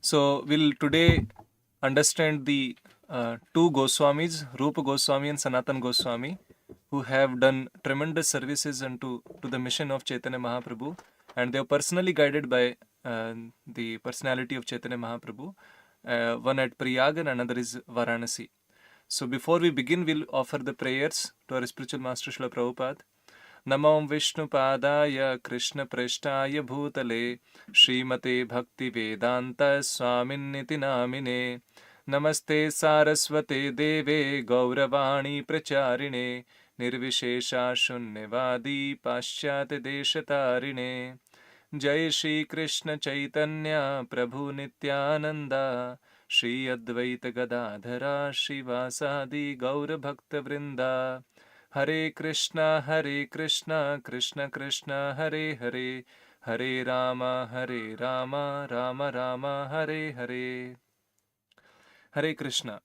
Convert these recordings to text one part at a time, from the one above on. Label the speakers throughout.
Speaker 1: So we'll today understand the two Goswamis, Rupa Goswami and Sanatan Goswami, who have done tremendous services unto to the mission of Chaitanya Mahaprabhu, and they are personally guided by the personality of Chaitanya Mahaprabhu. One at Prayag and another is Varanasi. So before we begin, we'll offer the prayers to our spiritual master Srila Prabhupada. नमो विष्णुपादाय कृष्णप्रेष्ठाय भूतले श्रीमते भक्तिवेदान्त स्वामिन्निति नामिने नमस्ते सारस्वते देवे गौरवाणी प्रचारिणे निर्विशेषा शून्यवादी पाश्चात्य देशतारिणे जय श्री कृष्ण चैतन्य प्रभु नित्यानंद श्री अद्वैत गदाधरा श्रीवासादि गौर भक्त वृंदा हरे Krishna Krishna Krishna Hare Hare Hare Ram Ram Ram Hare Hare Hare Krishna.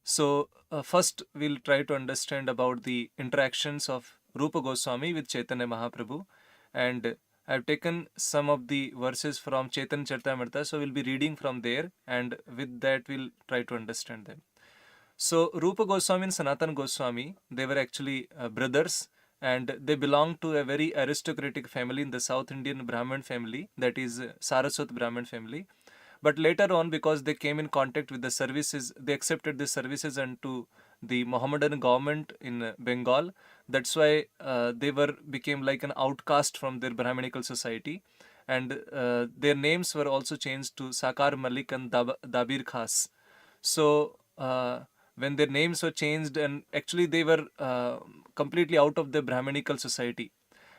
Speaker 1: So first we'll try to understand about the interactions of Rupa Goswami with Chaitanya Mahaprabhu, and I've taken some of the verses from Chaitanya Charitamrita, so we'll be reading from there, and with that we'll try to understand them. So Rupa Goswami and Sanatan Goswami, they were actually brothers, and they belonged to a very aristocratic family in the South Indian Brahmin family, that is Saraswat Brahmin family. But later on, because they came in contact with the services, they accepted the services unto the Mohammedan government in Bengal. That's why they became like an outcast from their Brahminical society, and their names were also changed to Sakar Malik and Dabir Khas. So when their names were changed, and actually they were completely out of the Brahminical society.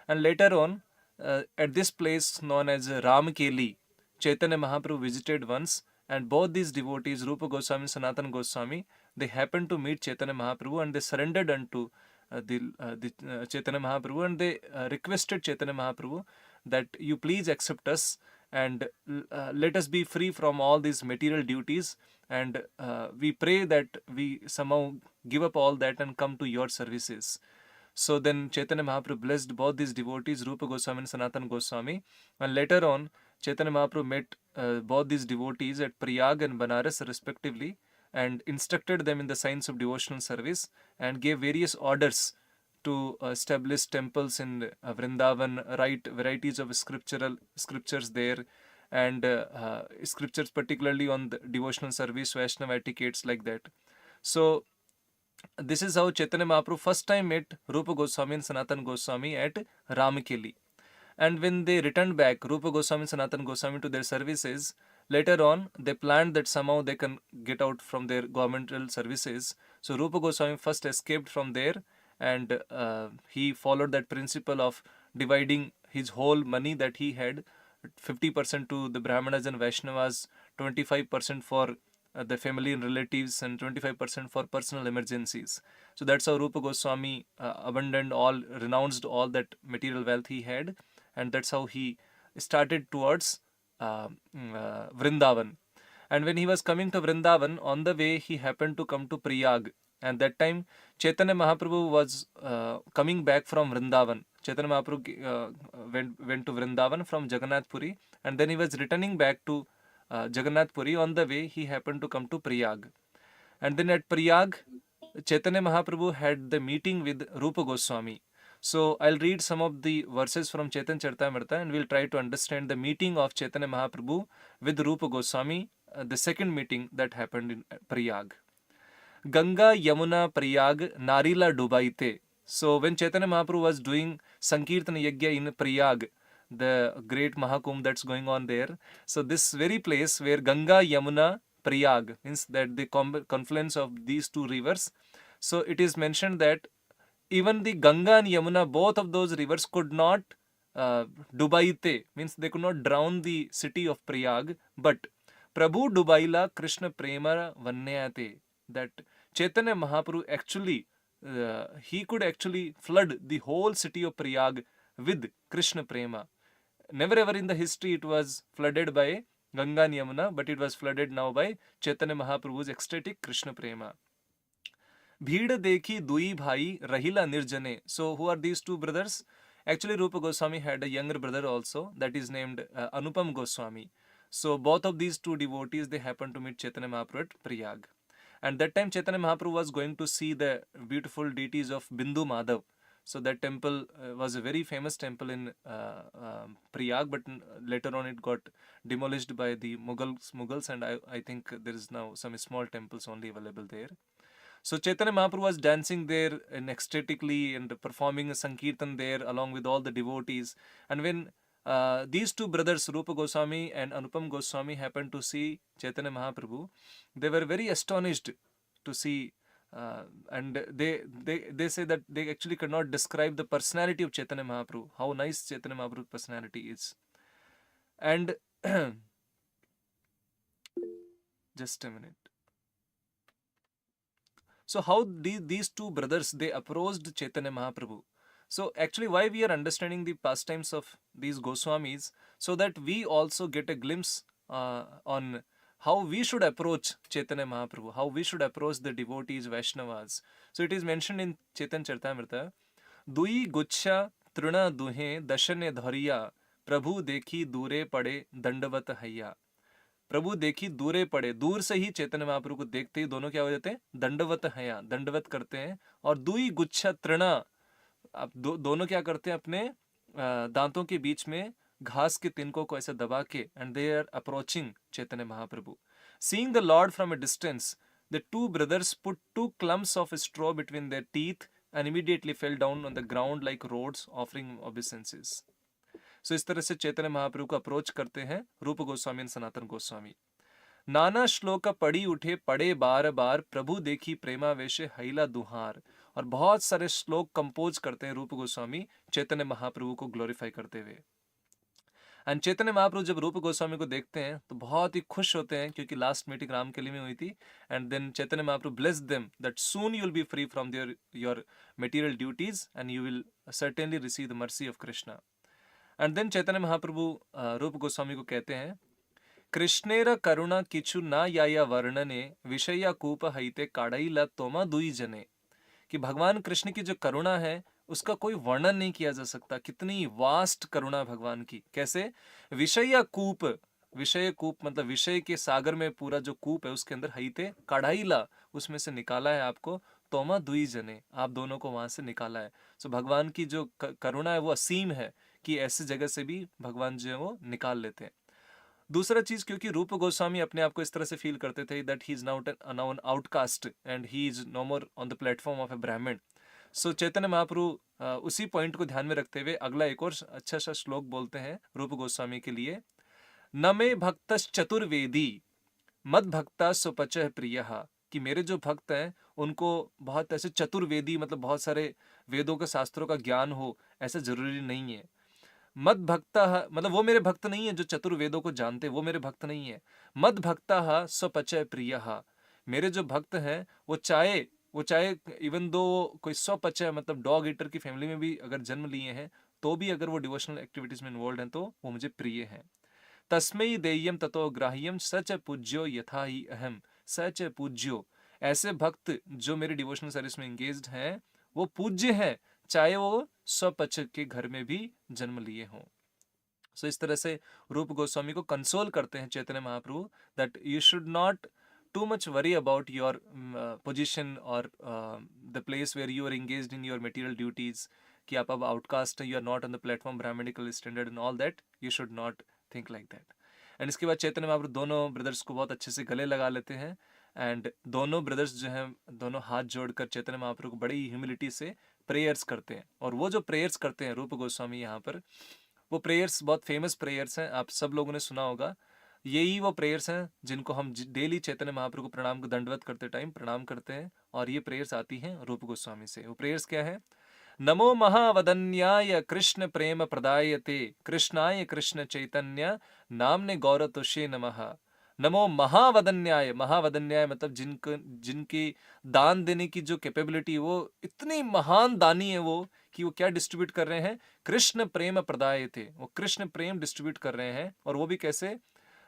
Speaker 1: And later on, at this place known as Ramkeli, Chaitanya Mahaprabhu visited once, and both these devotees, Rupa Goswami and Sanatan Goswami, they happened to meet Chaitanya Mahaprabhu, and they surrendered unto the Chaitanya Mahaprabhu, and they requested Chaitanya Mahaprabhu that you please accept us, and let us be free from all these material duties, and we pray that we somehow give up all that and come to your services. So then Chaitanya Mahaprabhu blessed both these devotees, Rupa Goswami and Sanatan Goswami, and later on Chaitanya Mahaprabhu met both these devotees at Prayag and Banaras respectively, and instructed them in the science of devotional service, and gave various orders to establish temples in Vrindavan, write varieties of scriptures there, and scriptures particularly on the devotional service, Vaishnava etiquettes, like that. So this is how Chaitanya Mahaprabhu first time met Rupa Goswami and Sanatan Goswami at Ramkeli. And when they returned back, Rupa Goswami and Sanatan Goswami, to their services, later on they planned that somehow they can get out from their governmental services. So Rupa Goswami first escaped from there, and he followed that principle of dividing his whole money that he had, 50% to the Brahmanas and Vaishnavas, 25% for the family and relatives, and 25% for personal emergencies. So that's how Rupa Goswami renounced all that material wealth he had, and that's how he started towards Vrindavan. And when he was coming to Vrindavan, on the way he happened to come to Prayag, and that time Chaitanya Mahaprabhu was coming back from Vrindavan. Chaitanya Mahaprabhu went to Vrindavan from Jagannath Puri, and then he was returning back to Jagannath Puri. On the way, he happened to come to Prayag. And then at Prayag, Chaitanya Mahaprabhu had the meeting with Rupa Goswami. So I'll read some of the verses from Chaitanya Charitamrita, and we'll try to understand the meeting of Chaitanya Mahaprabhu with Rupa Goswami, the second meeting that happened in Prayag. Ganga Yamuna Prayag Narila Dubaite. So when Chaitanya Mahaprabhu was doing Sankirtan Yajna in Prayag, the great Mahakumbh that's going on there, so this very place where Ganga Yamuna Prayag means that the confluence of these two rivers, so it is mentioned that even the Ganga and Yamuna, both of those rivers could not Dubaite, means they could not drown the city of Prayag, but Prabhu Dubaila Krishna Prema Vanyate, that Chaitanya Mahaprabhu actually, he could actually flood the whole city of Prayag with Krishna Prema. Never ever in the history it was flooded by Ganga and Yamuna, but it was flooded now by Chaitanya Mahaprabhu's ecstatic Krishna Prema. Bhid dekhi dui bhai rahila nirjane. So who are these two brothers? Actually, Rupa Goswami had a younger brother also, that is named Anupam Goswami. So both of these two devotees, they happened to meet Chaitanya Mahaprabhu at Prayag. And that time Chaitanya Mahaprabhu was going to see the beautiful deities of Bindu Madhav. So that temple was a very famous temple in Prayag, but later on it got demolished by the Mughals, and I think there is now some small temples only available there. So Chaitanya Mahaprabhu was dancing there and ecstatically and performing a Sankirtan there along with all the devotees. And when these two brothers, Rupa Goswami and Anupam Goswami, happened to see Chaitanya Mahaprabhu, they were very astonished to see, and they say that they actually could not describe the personality of Chaitanya Mahaprabhu, how nice Chaitanya Mahaprabhu's personality is. And just a minute. So how these two brothers, they approached Chaitanya Mahaprabhu. So actually why we are understanding the pastimes of these Goswamis, so that we also get a glimpse on how we should approach Chaitanya Mahaprabhu, how we should approach the devotees, Vaishnavas. So it is mentioned in Chaitanya Charitamrita, Dui guच्छा तृण दुहे दशने धरिया प्रभु देखी दूरे पड़े दंडवत हैया. प्रभु देखी दूरे पड़े, दूर से ही चैतन्य महाप्रभु को देखते ही दोनों क्या हो जाते हैं, दंडवत हैया, दंडवत करते हैं. और दुई गुच्छा तृणा, अब दोनों क्या करते हैं, अपने दांतों के बीच में घास के तिनकों को ऐसे दबा के, and they are approaching Chaitanya Mahaprabhu. Seeing the lord from a distance, the two brothers put two clumps of straw between their teeth and immediately fell down on the ground like roads, offering obeisances. So इस तरह से चैतन्य महाप्रभु को approach करते हैं रूप गोस्वामी और सनातन गोस्वामी. नाना श्लोक पढ़ी उठे पढ़े बार बार, प्रभु देखी प्रेमावेश हैला दुहार. और बहुत सारे श्लोक कंपोज करते हैं रूप गोस्वामी चैतन्य महाप्रभु को ग्लोरीफाई करते हुए. एंड चैतन्य महाप्रभु जब रूप गोस्वामी को देखते हैं तो बहुत ही खुश होते हैं, क्योंकि लास्ट मीटिंग रामकेली में हुई थी. And then Chaitanya Mahaprabhu bless them that soon you will be free from your material duties and you will certainly receive the mercy of Krishna. And then Chaitanya Mahaprabhu Rup Goswami को कहते हैं, कृष्णेर करुणा किछु ना याया वर्णने, विषया कूप हईते काढ़ईला तोमा दुई जने. कि भगवान कृष्ण की जो करुणा है उसका कोई वर्णन नहीं किया जा सकता. कितनी वास्ट करुणा भगवान की. कैसे? विषय कूप, विषय कूप मतलब विषय के सागर में पूरा जो कूप है उसके अंदर हईते काढ़ाईला, उसमें से निकाला है आपको, तोमा दुई जने, आप दोनों को वहां से निकाला है. सो भगवान की जो करुणा है वो असीम है कि ऐसी जगह से भी भगवान जो है वो निकाल लेते हैं. दूसरा चीज, क्योंकि रूप गोस्वामी अपने आप को इस तरह से फील करते थे that he is now an outcast and he is no more on the platform of a Brahmin. So Chaitanya महाप्रभु उसी पॉइंट को ध्यान में रखते हुए अगला एक और अच्छा सा श्लोक बोलते हैं रूप गोस्वामी के लिए. न मे भक्त चतुर्वेदी मद भक्ता सुपच प्रिय. कि मेरे जो भक्त हैं उनको बहुत ऐसे चतुर्वेदी मतलब बहुत सारे वेदों के शास्त्रों का ज्ञान हो, ऐसा जरूरी नहीं है. मद भक्ता मतलब वो मेरे भक्त नहीं है जो चतुर्वेदों को जानते, वो मेरे भक्त नहीं है. मद भक्ता स्वपचय प्रिय. मेरे जो भक्त हैं वो चाहे इवन दो कोई स्वपचय मतलब डॉग ईटर की फैमिली में भी अगर जन्म लिए हैं तो भी अगर वो डिवोशनल एक्टिविटीज में इन्वॉल्व हैं तो वो मुझे प्रिय हैं. तस्मै देय्यम ततो ग्राह्यम सच पूज्यो यथा ही अहम. सच पूज्यो, ऐसे भक्त जो मेरी डिवोशनल सर्विस में एंगेज्ड हैं वो पूज्य हैं, चाहे वो स्वपच के घर में भी जन्म लिए हों. सो इस तरह से रूप गोस्वामी को कंसोल करते हैं Chaitanya Mahaprabhu that you should not too much worry about your position or the place where you are engaged in your material duties, कि आप अब outcast हैं, you are not on the platform brahmanical standard and all that. You should not think like that. And इसके बाद चैतन्य महाप्रभु दोनों brothers को बहुत अच्छे से गले लगा लेते हैं. एंड दोनों ब्रदर्स जो हैं दोनों हाथ जोड़कर चैतन्य महाप्रभु को बड़ी ह्यूमिलिटी से प्रेयर्स करते हैं. और वो जो प्रेयर्स करते हैं रूप गोस्वामी यहाँ पर, वो प्रेयर्स बहुत फेमस प्रेयर्स हैं, आप सब लोगों ने सुना होगा. यही वो प्रेयर्स हैं जिनको हम डेली चैतन्य महाप्रभु को प्रणाम को दंडवत करते टाइम प्रणाम करते हैं. और ये प्रेयर्स आती हैं रूप गोस्वामी से. वो प्रेयर्स क्या है? नमो महावदन्याय कृष्ण प्रेम प्रदायते, कृष्णाय कृष्ण चैतन्य नामने गौरतुषे नमः. नमो महावदन्याय, महावदन्याय मतलब जिनकी दान देने की जो कैपेबिलिटी, वो इतनी महान दानी है वो कि वो क्या डिस्ट्रीब्यूट कर रहे हैं? कृष्ण प्रेम प्रदायते, वो कृष्ण प्रेम डिस्ट्रीब्यूट कर रहे हैं. और वो भी कैसे?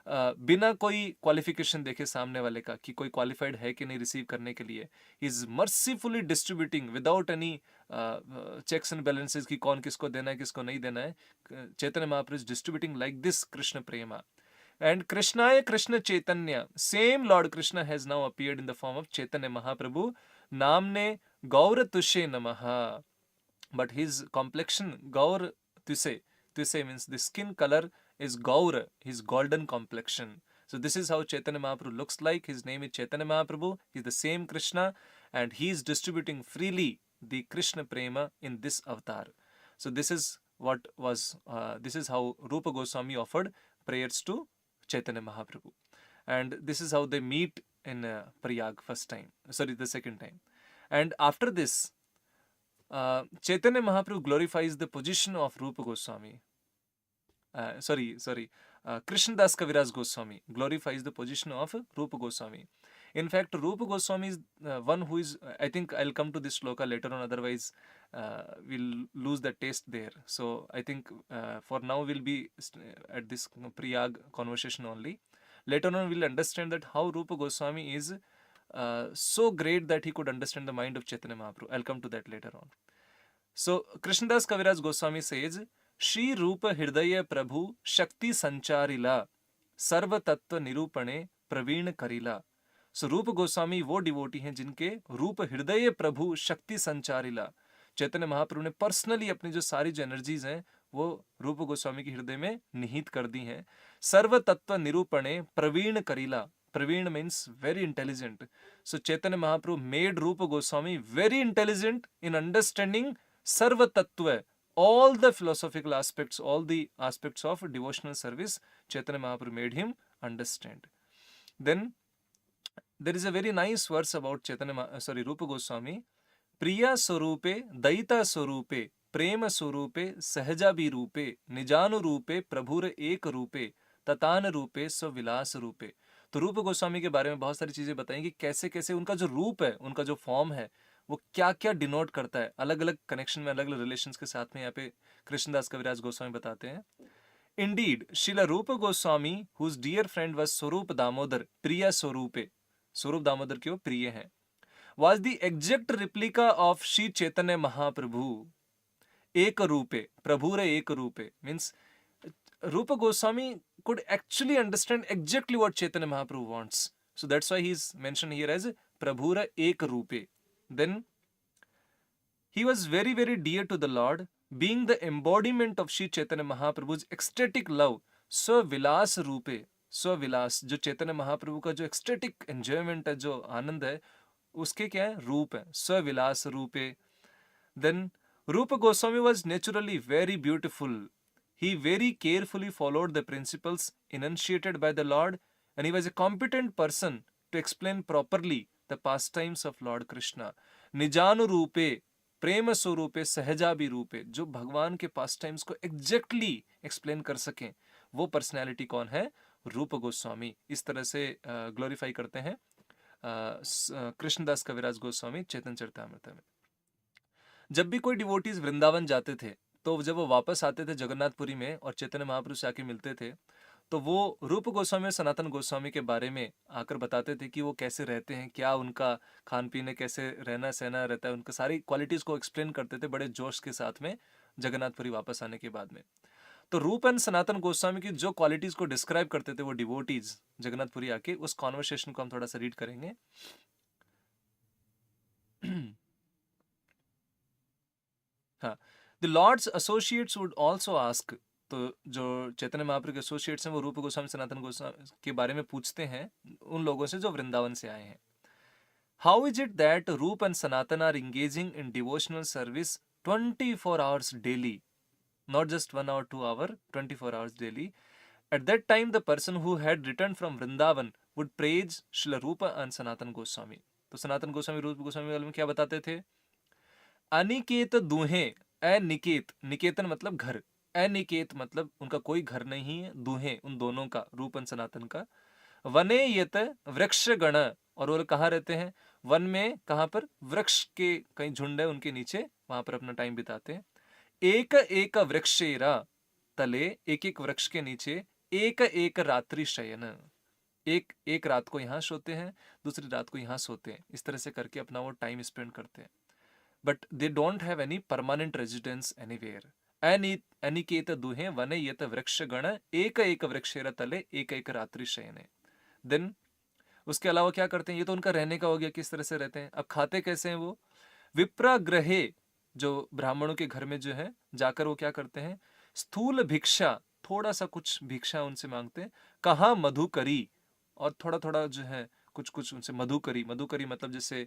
Speaker 1: बिना कोई क्वालिफिकेशन देखे सामने वाले का कि कोई क्वालिफाइड है कि नहीं रिसीव करने के लिए. Is mercifully distributing without any checks and balances कि कौन किसको देना है किसको नहीं देना है. Chaitanya Mahaprabhu is distributing like this Krishna prema. And Krishnaya Krishna Chaitanya, same Lord Krishna has now appeared in the form of Chaitanya Mahaprabhu. Namne Gaura Tushe Namaha. But his complexion, Gaur Tuse, Tuse means the skin color is Gaur, his golden complexion. So this is how Chaitanya Mahaprabhu looks like. His name is Chaitanya Mahaprabhu. He's the same Krishna, and he is distributing freely the Krishna Prema in this avatar. So this is what was. This is how Rupa Goswami offered prayers to Chaitanya Mahaprabhu, and this is how they meet in Prayag first time. Sorry, the second time, and after this, Chaitanya Mahaprabhu glorifies the position of Rupa Goswami. Krishnadas Kaviraj Goswami glorifies the position of Rupa Goswami. In fact, Rupa Goswami is one who is, I think I'll come to this shloka later on, otherwise we'll lose the taste there. So I think for now we'll be at this Priyag conversation only. Later on we'll understand that how Rupa Goswami is so great that he could understand the mind of Chaitanya Mahaprabhu. I'll come to that later on. So Krishnadas Kaviraj Goswami says, Shri Rupa Hridaya Prabhu Shakti Sancharila Sarva Tattva Nirupane Praveen Karila. So Rupa Goswami वो devotee हैं जिनके रूप हृदय प्रभु शक्ति संचारिला, चैतन्य महाप्रभु ने personally अपनी जो सारी जो एनर्जीज हैं वो रूप गोस्वामी के हृदय में निहित कर दी हैं. सर्व तत्व निरूपणे Praveen Karila. Praveen means very intelligent. So Chaitanya Mahaprabhu made Rupa Goswami very intelligent in understanding Sarva Tattva, all the philosophical aspects, all the aspects of devotional service. Chaitanya Mahaprabhu made him understand. Then there is a very nice verse about Rupa Goswami. Priya Swarupe, Daita Swarupe, Prema Swarupe, Sahajabi Rupe, Nijanu Rupe, Prabhur Ek Rupe, Tatana Rupe, Swavilas Rupe. तो रूप गोस्वामी के बारे में बहुत सारी चीजें बताई कि कैसे कैसे उनका जो रूप है, उनका जो फॉर्म है, वो क्या क्या डिनोट करता है, अलग अलग कनेक्शन में, अलग अलग रिलेशंस के साथ में यहाँ पे कृष्णदास कविराज गोस्वामी बताते हैं. Indeed Srila Rupa Goswami whose dear friend was Swarup Damodar प्रिया स्वरूपे, स्वरूप दामोदर के वो प्रिय हैं, was the exact replica of Shri Chaitanya Mahaprabhu. Ek Rupe, Prabhure Ek Rupe means Rupa Goswami could actually understand exactly what Chaitanya Mahaprabhu wants. So that's why he is mentioned here as Prabhura Ek Rupe. Then he was very very dear to the Lord, being the embodiment of Shri Chaitanya Mahaprabhu's ecstatic love. Swavilas Rupe, Swavilas, जो चैतन्य महाप्रभु का जो ecstatic enjoyment है, जो आनंद है, उसके क्या है, रूप है, स्विलास रूपे. Then Rupa Goswami was naturally very beautiful. He very carefully followed the principles enunciated by the Lord, and he was a competent person to explain properly the pastimes of Lord Krishna. Nijanu Rupe, Prema Swarupe, Sahajabi Rupe, जो भगवान के pastimes को exactly explain कर सकें, वो personality कौन है, रूप गोस्वामी. इस तरह से glorify करते हैं कृष्णदास कविराज गोस्वामी चैतन्य चरितामृत में. जब भी कोई डिवोटीज वृंदावन जाते थे, तो जब वो वापस आते थे जगन्नाथपुरी में और चैतन्य महाप्रभु से आके मिलते थे, तो वो रूप गोस्वामी और सनातन गोस्वामी के बारे में आकर बताते थे कि वो कैसे रहते हैं, क्या उनका खान पीने, कैसे रहना सहना रहता है, उनका सारी क्वालिटीज को एक्सप्लेन करते थे बड़े जोश के साथ में जगन्नाथपुरी वापस आने के बाद में. तो रूप एंड सनातन गोस्वामी की जो क्वालिटीज को डिस्क्राइब करते थे वो डिवोटीज जगन्नाथपुरी आके, उस कॉन्वर्सेशन को हम थोड़ा सा रीड करेंगे. हाँ, the lord's associates would also ask. तो जो चैतन्य महाप्रभु के एसोसिएट्स हैं वो रूप गोस्वामी सनातन गोस्वामी के बारे में पूछते हैं उन लोगों से जो वृंदावन से आए हैं. How is it that Rupa and Sanatan are engaging in devotional service 24 hours daily, not just 1 hour 2 hour, 24 hours daily. At that time the person who had returned from Vrindavan would praise Srila Rupa and Sanatan Goswami. तो सनातन गोस्वामी रूप गोस्वामी वाले में क्या बताते थे, अनिकेत दुहे, अनिकेत, निकेतन मतलब घर, अनिकेत मतलब उनका कोई घर नहीं है, दुहे उन दोनों का, रूप एंड सनातन का. वने यत वृक्ष गण, और वो कहाँ रहते हैं, वन में, कहाँ पर, वृक्ष के कहीं झुंड है उनके नीचे, वहां पर अपना टाइम बिताते हैं. एक एक वृक्षेरा तले, एक एक वृक्ष के नीचे, एक एक रात्रि शयन, एक एक रात को यहाँ सोते हैं, दूसरी रात को यहाँ सोते हैं. इस तरह से करके अपना वो टाइम स्पेंड करते हैं. But they don't have any permanent residence anywhere. Aniket दुहे वने यत वृक्ष गण एक एक वृक्षेर तले एक एक रात्रि शयने। देन उसके अलावा क्या करते हैं, ये तो उनका रहने का हो गया, किस तरह से रहते हैं। अब खाते कैसे हैं वो, विप्राग्रहे, जो ब्राह्मणों के घर में जो है जाकर वो क्या करते हैं, स्थूल भिक्षा, थोड़ा सा कुछ भिक्षा उनसे मांगते हैं, कहाँ मधुकरी, और थोड़ा थोड़ा जो है कुछ कुछ उनसे मधुकरी, मधुकरी मतलब जैसे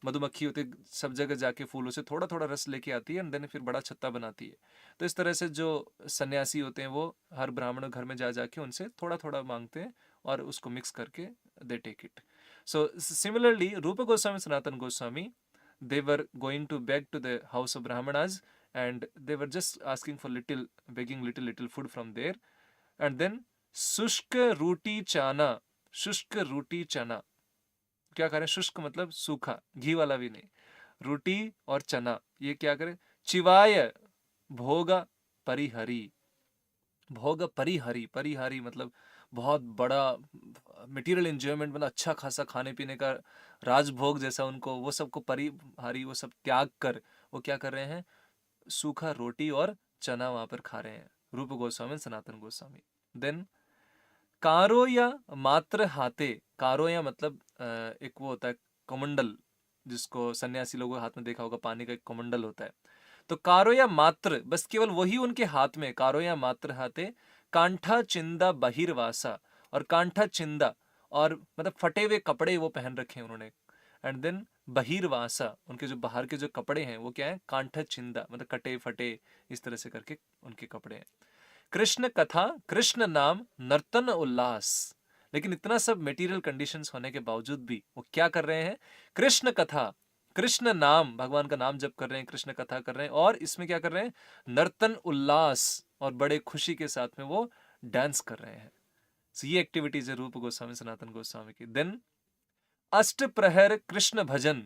Speaker 1: मधुमक्खी होती है, सब जगह जाके फूलों से थोड़ा थोड़ा रस लेके आती है एंड देन फिर बड़ा छत्ता बनाती है। तो इस तरह से जो सन्यासी होते हैं वो हर ब्राह्मण घर में जा जाके उनसे थोड़ा थोड़ा मांगते हैं और उसको मिक्स करके they take it. So similarly, Rupa Goswami, Sanatana Goswami, they were going to beg to the house of Brahmanas, and they were just asking for begging little food from there. And then शुष्क रोटी चाना, शुष्क रोटी चना, क्या करें, शुष्क मतलब सूखा, घी वाला भी नहीं, रोटी और चना, ये क्या करें, चिवाय भोग परिहरी, भोग परिहरी, परिहरी मतलब बहुत बड़ा मटेरियल एंजॉयमेंट, मतलब अच्छा खासा खाने पीने का राजभोग जैसा उनको, वो सबको परिहारी, वो सब त्याग कर वो क्या कर रहे हैं, सूखा रोटी और चना वहां पर खा रहे हैं, रूप गोस्वामी, सनातन गोस्वामी। देन कारो या मात्र हाथे, कारो या मतलब एक वो होता है कमंडल, जिसको सन्यासी लोगों के हाथ में देखा होगा, पानी का एक कमंडल होता है। तो कारो या मात्र, बस केवल वही उनके हाथ में, कारो या मात्र हाथे, कांठा चिंदा बहिर्वासा, और कांठा चिंदा और मतलब फटे हुए कपड़े वो पहन रखे हैं उन्होंने। एंड देन बहिर्वासा, उनके जो बाहर के जो कपड़े हैं वो क्या है, कांठा चिंदा मतलब कटे फटे, इस तरह से करके उनके कपड़े हैं। कृष्ण कथा, कृष्ण नाम, नर्तन उल्लास, लेकिन इतना सब मटेरियल कंडीशंस होने के बावजूद भी वो क्या कर रहे हैं, कृष्ण कथा, कृष्ण नाम, भगवान का नाम जप कर रहे हैं, कृष्ण कथा कर रहे हैं, और इसमें क्या कर रहे हैं, नर्तन उल्लास, और बड़े खुशी के साथ में वो डांस कर रहे हैं। So, ये एक्टिविटीज है रूप गोस्वामी, सनातन गोस्वामी की। देन अष्ट प्रहर कृष्ण भजन,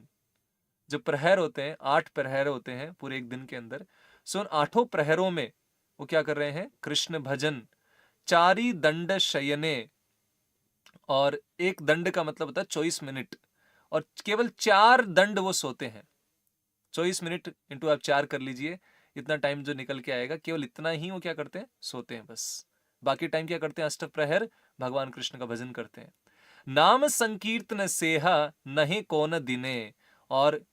Speaker 1: जो प्रहर होते हैं, 8 प्रहर होते हैं पूरे एक दिन के अंदर, सो उन 8 प्रहरों में वो क्या कर रहे हैं, कृष्ण भजन, चारी दंड शयने, और एक दंड का मतलब होता है 24 मिनट, और केवल 4 दंड वो सोते हैं, 24 मिनट इंटू आप 4 कर लीजिए, इतना टाइम जो निकल के आएगा, केवल इतना ही वो क्या करते हैं, सोते हैं बस। बाकी टाइम क्या करते हैं, अष्ट प्रहर भगवान कृष्ण का भजन करते हैं। नाम संकीर्तन सेहा नहीं कौन दिने, और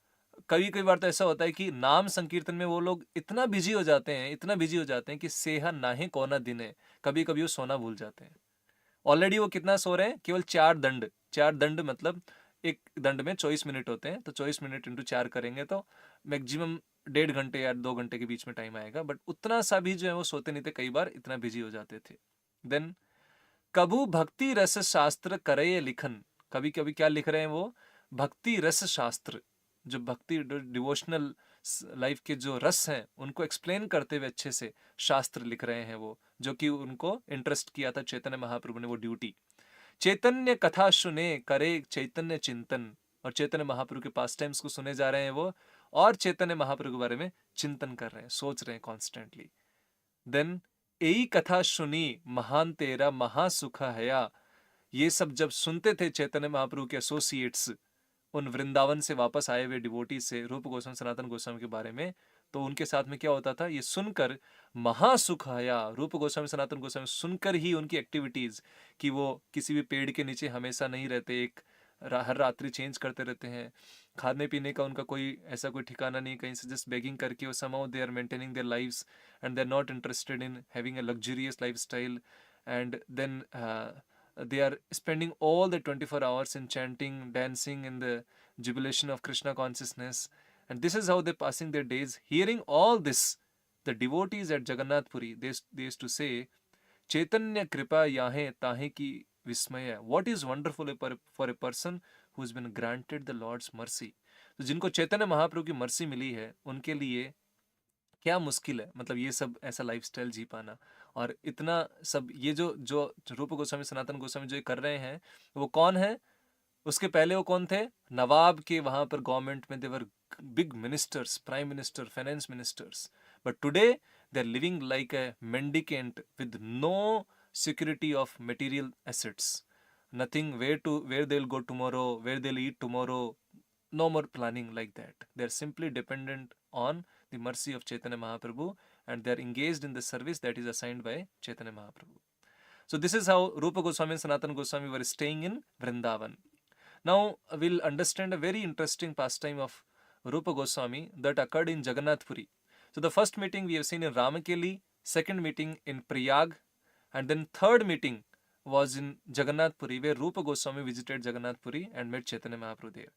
Speaker 1: कभी कभी बार तो ऐसा होता है कि नाम संकीर्तन में वो लोग इतना बिजी हो जाते हैं, इतना बिजी हो जाते हैं कि सेहा नाहे कोना दिने, कभी कभी वो सोना भूल जाते हैं। ऑलरेडी वो कितना सो रहे हैं, केवल 4 दंड, 4 दंड मतलब एक दंड में 24 मिनट होते हैं, तो 24 मिनट इंटू 4 करेंगे तो मैक्सिमम 1.5 घंटे या 2 घंटे के बीच में टाइम आएगा, बट उतना सा भी जो है वो सोते नहीं थे, कई बार इतना बिजी हो जाते थे। देन कबू भक्ति रस शास्त्र करे लिखन, कभी कभी क्या लिख रहे हैं वो, भक्ति रस शास्त्र, जो भक्ति डिवोशनल लाइफ के जो रस हैं उनको एक्सप्लेन करते हुए अच्छे से शास्त्र लिख रहे हैं वो, जो कि उनको इंटरेस्ट किया था चैतन्य महाप्रभु ने, वो ड्यूटी। चैतन्य कथा सुने करे चैतन्य चिंतन, और चैतन्य महाप्रभु के पास टाइम्स को सुने जा रहे हैं वो, और चैतन्य महाप्रभु के बारे में चिंतन कर रहे हैं, सोच रहे हैं कॉन्स्टेंटली। देन यही कथा सुनी महान तेरा महासुख हया, ये सब जब सुनते थे चैतन्य महाप्रभु के एसोसिएट्स, उन वृंदावन से वापस आए हुए डिवोटी से रूप गोस्वामी, सनातन गोस्वामी के बारे में, तो उनके साथ में क्या होता था, ये सुनकर महासुख आया, रूप गोस्वामी, सनातन गोस्वामी सुनकर ही उनकी एक्टिविटीज, कि वो किसी भी पेड़ के नीचे हमेशा नहीं रहते, हर रात्रि चेंज करते रहते हैं, खाने पीने का उनका कोई ऐसा कोई ठिकाना नहीं, कहीं से जस्ट बेगिंग करके वो somehow they are maintaining their lives and they're not interested in having a luxurious lifestyle, and then they are spending all the 24 hours in chanting, dancing in the jubilation of Krishna consciousness, and this is how they're passing their days. Hearing all this, the devotees at Jagannath Puri, they used to say, Chaitanya kripa yahe tahe ki vismaya, what is wonderful for a person who has been granted the Lord's mercy. तो जिनको चैतन्य महाप्रभु की mercy मिली है उनके लिए क्या मुश्किल है, मतलब ये सब ऐसा लाइफस्टाइल जी पाना, और इतना सब ये जो जो रूप गोस्वामी, सनातन गोस्वामी जो ये कर रहे हैं, वो कौन है, उसके पहले वो कौन थे, नवाब के वहां पर गवर्नमेंट में there were big ministers, prime minister, finance ministers, but today they are living like a mendicant with no security of material assets, nothing where they'll go tomorrow, where they'll eat tomorrow, no more planning like that. They're simply dependent on the mercy of Chaitanya Mahaprabhu, and they are engaged in the service that is assigned by Chaitanya Mahaprabhu. So this is how Rupa Goswami and Sanatana Goswami were staying in Vrindavan. Now we'll understand a very interesting pastime of Rupa Goswami that occurred in Jagannath Puri. So the first meeting we have seen in Ramakeli, second meeting in Prayag, and then third meeting was in Jagannath Puri, where Rupa Goswami visited Jagannath Puri and met Chaitanya Mahaprabhu there.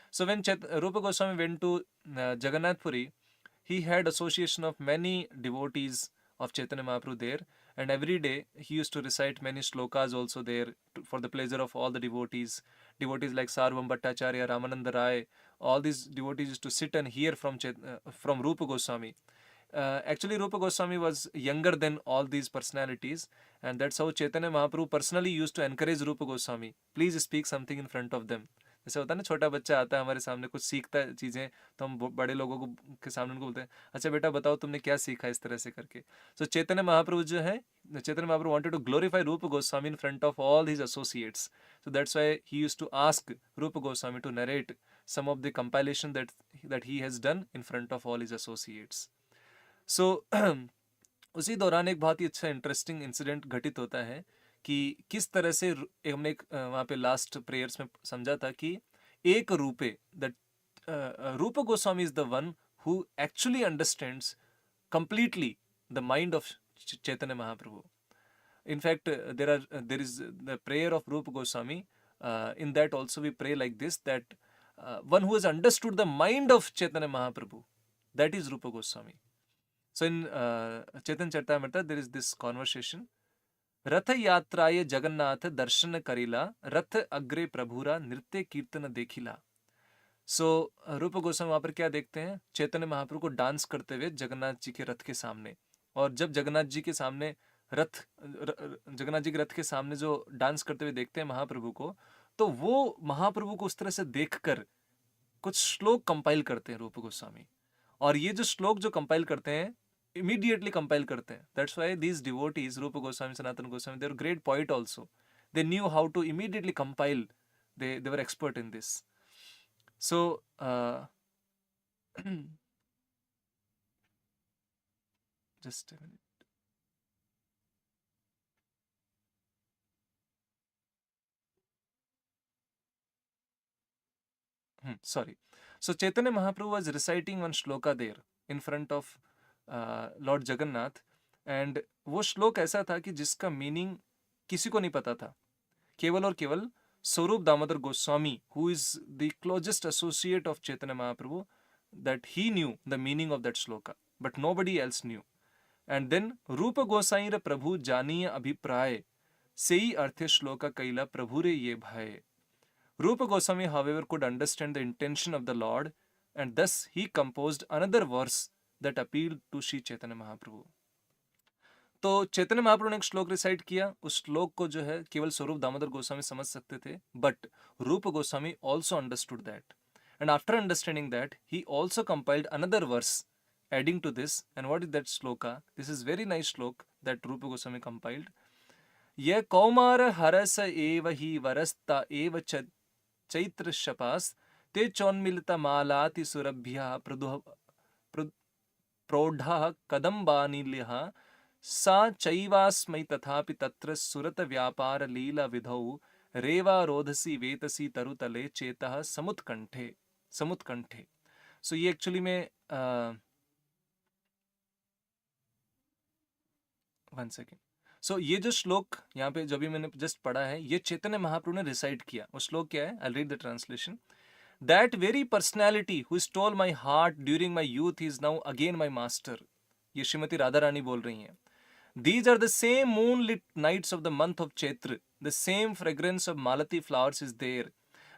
Speaker 1: So when Rupa Goswami went to Jagannath Puri, he had association of many devotees of Chaitanya Mahaprabhu there, and every day he used to recite many shlokas also there for the pleasure of all the devotees. Devotees like Sarvam Bhattacharya, Ramananda Rai, all these devotees used to sit and hear from Rupa Goswami. Actually, Rupa Goswami was younger than all these personalities, and that's how Chaitanya Mahaprabhu personally used to encourage Rupa Goswami, please speak something in front of them. जैसे होता है ना, छोटा बच्चा आता है हमारे सामने, कुछ सीखता है चीज़ें, तो हम बड़े लोगों को के सामने उनको बोलते हैं, अच्छा बेटा बताओ तुमने क्या सीखा इस तरह से करके. सो चैतन्य महाप्रभु जो है, चैतन्य महाप्रभु वांटेड टू ग्लोरीफाई रूप Goswami in front of all his associates. So that's why he used to ask Rupa Goswami to narrate some of the compilation that he has done in front of all his associates. So उसी दौरान एक बहुत ही अच्छा interesting incident घटित होता है कि किस तरह से हमने वहाँ पे लास्ट प्रेयर्स में समझा था कि एक रूपे, that Rupa Goswami is the one who actually understands completely the mind of Chaitanya Mahaprabhu. In fact, there is the prayer of Rupa Goswami. In that also we pray like this, that one who has understood the mind of Chaitanya Mahaprabhu, that is Rupa Goswami. So in Chaitanya Charitamrita there is this conversation. रथ यात्राय जगन्नाथ दर्शन करिला, रथ अग्रे प्रभुरा नृत्य कीर्तन देखिला. सो रूप गोस्वामी वहाँ पर क्या देखते हैं, चैतन्य महाप्रभु को डांस करते हुए जगन्नाथ जी के रथ के सामने. और जब जगन्नाथ जी के सामने जगन्नाथ जी के रथ के सामने जो डांस करते हुए देखते हैं महाप्रभु को, तो वो महाप्रभु को उस तरह से देखकर कुछ श्लोक कंपाइल करते हैं रूप गोस्वामी. और ये जो श्लोक जो कंपाइल करते हैं, immediately compile करते हैं. That's why these devotees, Rupa Goswami, Sanatana Goswami, they were great poet also. They knew how to immediately compile. They were expert in this. So just a minute. Sorry. So Chaitanya Mahaprabhu was reciting one shloka there in front of Lord Jagannath, and वो श्लोक ऐसा था कि जिसका meaning किसी को नहीं पता था, केवल और केवल स्वरूप Damodar Goswami, who is the closest associate of Chaitanya Mahaprabhu, that he knew the meaning of that shloka, but nobody else knew. And then रूप गोसाई प्रभु जानिय अभिप्राय, सेई अर्थे श्लोका कैला प्रभु रे ये भाए. Rupa Goswami, however, could understand the intention of the Lord, and thus he composed another verse that appealed to Shri Chaitanya Mahaprabhu. तो चैतन्य महाप्रभु ने एक श्लोक रिसाइट किया. उस श्लोक को जो है केवल स्वरूप दामोदर गोस्वामी समझ सकते थे, बट रूप Goswami also understood that. And after understanding that, he also compiled another verse adding to this. And what is that shloka? This is very nice श्लोक that Rupa Goswami compiled. ये कौमार हरस एव ही वरस्ता एव चैत्र शपास ते चौन्मिलिता मालाति सुरभ्या प्रौढ़ः कदम्बानिल्यः सा चैवास्मै तथापि तत्र सुरत व्यापार लीला विधौ रेवा रोधसी वेतसी तरुतले चेतः समुत्कंठे. सो ये एक्चुअली में वन सेकेंड. सो ये जो श्लोक यहाँ पे जो भी मैंने जस्ट पढ़ा है, ये चैतन्य महाप्रभु ने रिसाइट किया. वो श्लोक क्या है? I read the translation. That very personality who stole my heart during my youth is now again my master. ये श्रीमती राधा रानी बोल रही हैं. These are the same moonlit nights of the month of Chaitra. The same fragrance of malati flowers is there,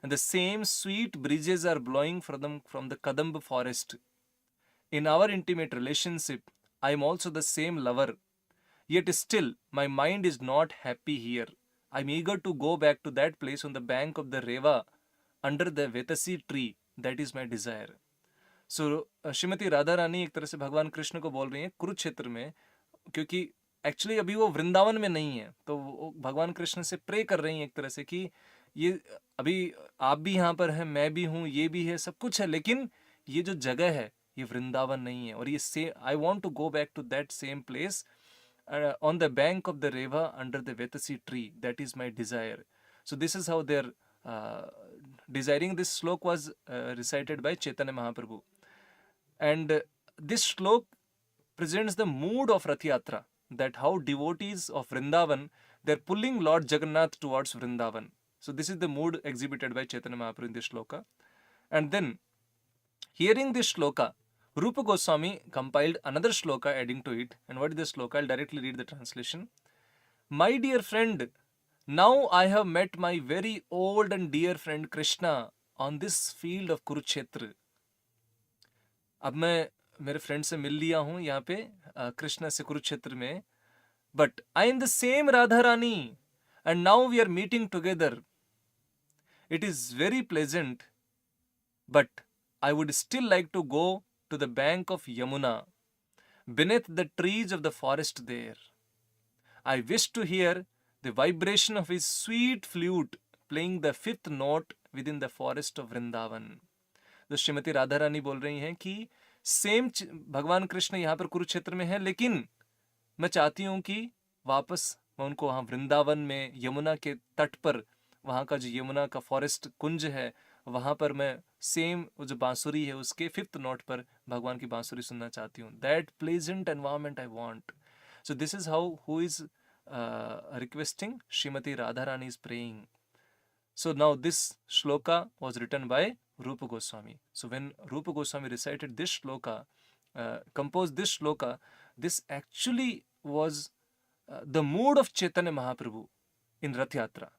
Speaker 1: and the same sweet breezes are blowing from the Kadamba forest. In our intimate relationship, I am also the same lover. Yet still, my mind is not happy here. I am eager to go back to that place on the bank of the Reva, under the Vetasi tree. That is my desire. So Shrimati Radha Rani एक तरह से भगवान कृष्ण को बोल रही हैं कुरुक्षेत्र में, क्योंकि एक्चुअली अभी वो वृंदावन में नहीं है, तो वो भगवान कृष्ण से प्रे कर रही हैं एक तरह से कि ये अभी आप भी यहाँ पर हैं, मैं भी हूँ, ये भी है, सब कुछ है, लेकिन ये जो जगह है ये वृंदावन नहीं है, और ये same, I want to go back to that same place on the bank of the Reva under the Vetasi tree. That is my desire. So this is how their desiring this slok was recited by Chaitanya Mahaprabhu. And this slok presents the mood of Rath Yatra, that how devotees of Vrindavan, they're pulling Lord Jagannath towards Vrindavan. So this is the mood exhibited by Chaitanya Mahaprabhu in this shloka. And then, hearing this shloka, Rupa Goswami compiled another shloka adding to it. And what is the shloka? I'll directly read the translation. My dear friend, now I have met my very old and dear friend Krishna on this field of Kurukshetra. अब मैं मेरे friend से मिल लिया हूँ यहाँ पे कृष्ण से कुरुक्षेत्र में. But I am the same Radha Rani, and now we are meeting together. It is very pleasant, but I would still like to go to the bank of Yamuna, beneath the trees of the forest there. I wish to hear the vibration of his sweet flute playing the fifth note within the forest of Vrindavan. तो श्रीमती राधा रानी बोल रही हैं कि same भगवान कृष्ण यहाँ पर कुरुक्षेत्र में है, लेकिन मैं चाहती हूँ कि वापस मैं उनको वहाँ वृंदावन में यमुना के तट पर, वहाँ का जो यमुना का फॉरेस्ट कुंज है, वहाँ पर मैं सेम जो बांसुरी है उसके फिफ्थ नोट पर भगवान की बांसुरी सुनना चाहती हूँ. That pleasant environment I want. So this is how who is requesting Shrimati Radha Rani is praying. So now this shloka was written by Rupa Goswami. So when Rupa Goswami recited this shloka, composed this shloka, this actually was the mood of Chaitanya Mahaprabhu in Rath Yatra.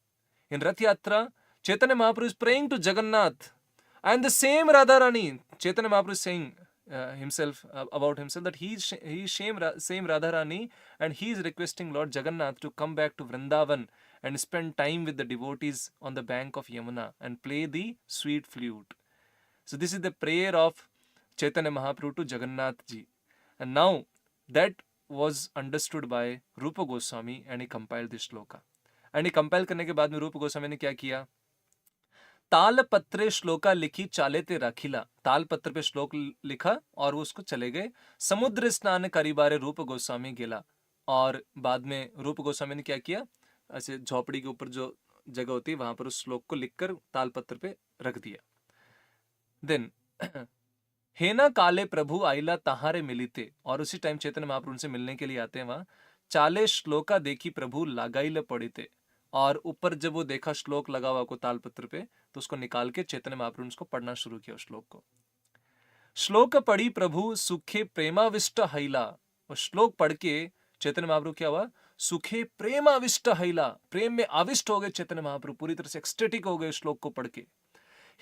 Speaker 1: In Rath Yatra, Chaitanya Mahaprabhu is praying to Jagannath, and the same Radharani, Chaitanya Mahaprabhu is saying about himself that he is same Radharani, and he is requesting Lord Jagannath to come back to Vrindavan and spend time with the devotees on the bank of Yamuna and play the sweet flute. So this is the prayer of Chaitanya Mahaprabhu to Jagannath ji. And now that was understood by Rupa Goswami, and he compiled this shloka. And he compiled करने के बाद में Rupa Goswami ने क्या किया? ताल पत्रे श्लोका लिखी चाले ते राखिला. ताल पत्र पे श्लोक लिखा और वो उसको चले गए. समुद्र स्नान करीबारे रूप गोस्वामी गेला. और बाद में रूप गोस्वामी ने क्या किया? ऐसे झोपड़ी के ऊपर जो जगह होती है वहां पर उस श्लोक को लिखकर तालपत्र पे रख दिया. देन हेना काले प्रभु आइला तहारे मिलिते. और उसी टाइम चैतन्य महाप्रभु उनसे मिलने के लिए आते हैं वहां. चाले श्लोका देखी प्रभु लगाइले पड़ीते. और ऊपर जब वो देखा श्लोक लगा हुआ को तालपत्र पे, तो उसको निकाल के चैतन्य महाप्रभु उसको पढ़ना शुरू किया. उस श्लोक को श्लोक पढ़ी प्रभु सुखे प्रेमाविष्ट हैला. और श्लोक पढ़ के चैतन्य महाप्रभु क्या हुआ? सुखे प्रेमाविष्ट हैला. प्रेम में आविष्ट हो गए चैतन्य महाप्रभु, पूरी तरह से एक्सटेटिक हो गए श्लोक को पढ़ के.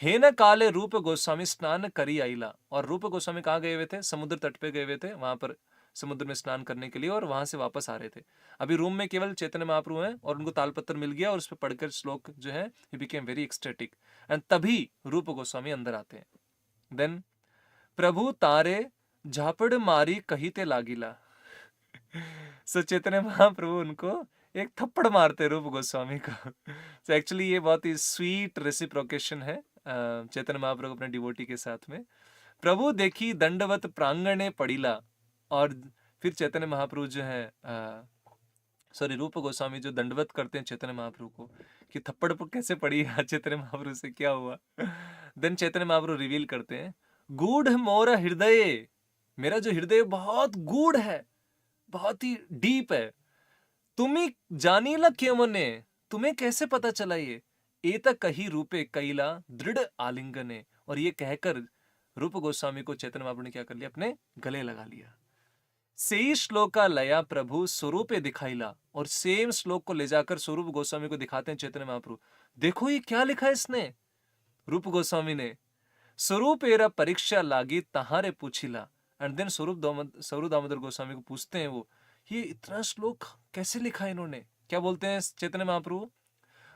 Speaker 1: हेन काले रूप गोस्वामी स्नान करी आइला. और रूप गोस्वामी कहाँ गए हुए थे? समुद्र तट पे गए हुए थे, वहां पर समुद्र में स्नान करने के लिए, और वहां से वापस आ रहे थे. अभी रूम में केवल चैतन्य महाप्रभु हैं और उनको तालपत्र मिल गया और उस पर पढ़कर श्लोक जो है he became very ecstatic. And तभी रूप गोस्वामी अंदर आते हैं. देन प्रभु तारे झापड़ मारी कहीते लागिला. सो चैतन्य महाप्रभु उनको एक थप्पड़ मारते रूप गोस्वामी को. सो एक्चुअली ये बहुत ही स्वीट रेसिप्रोकेशन है चैतन्य महाप्रभु अपने डिवोटी के साथ में. प्रभु देखी दंडवत प्रांगणे पड़ीला. और फिर चैतन्य महाप्रभु जो है रूप गोस्वामी जो दंडवत करते हैं चैतन्य महाप्रभु को कि थप्पड़ कैसे पड़ी चैतन्य महाप्रभु से, क्या हुआ? देन चैतन्य महाप्रभु रिवील करते हैं, गूढ़ मोरा हृदय. मेरा जो हृदय बहुत गूढ़ है, बहुत ही डीप है. तुम्हें जानीला क्यों मने? तुम्हें कैसे पता चला ये? एता कही रूपे कैला दृढ़ आलिंगने. और ये कहकर रूप गोस्वामी को चैतन्य महाप्रभु ने क्या कर लिया? अपने गले लगा लिया. सेई श्लोका लया प्रभु स्वरूपे दिखाईला. और सेम श्लोक को ले जाकर स्वरूप गोस्वामी को दिखाते हैं चैतन्य महाप्रभु. देखो ये क्या लिखा है इसने. रूप गोस्वामी ने स्वरूप एरा परीक्षा लागी तहारे पूछिला. एंड देन स्वरूप दामोदर गोस्वामी को पूछते हैं वो, ये इतना श्लोक कैसे लिखा है इन्होंने? क्या बोलते हैं चैतन्य महाप्रभु?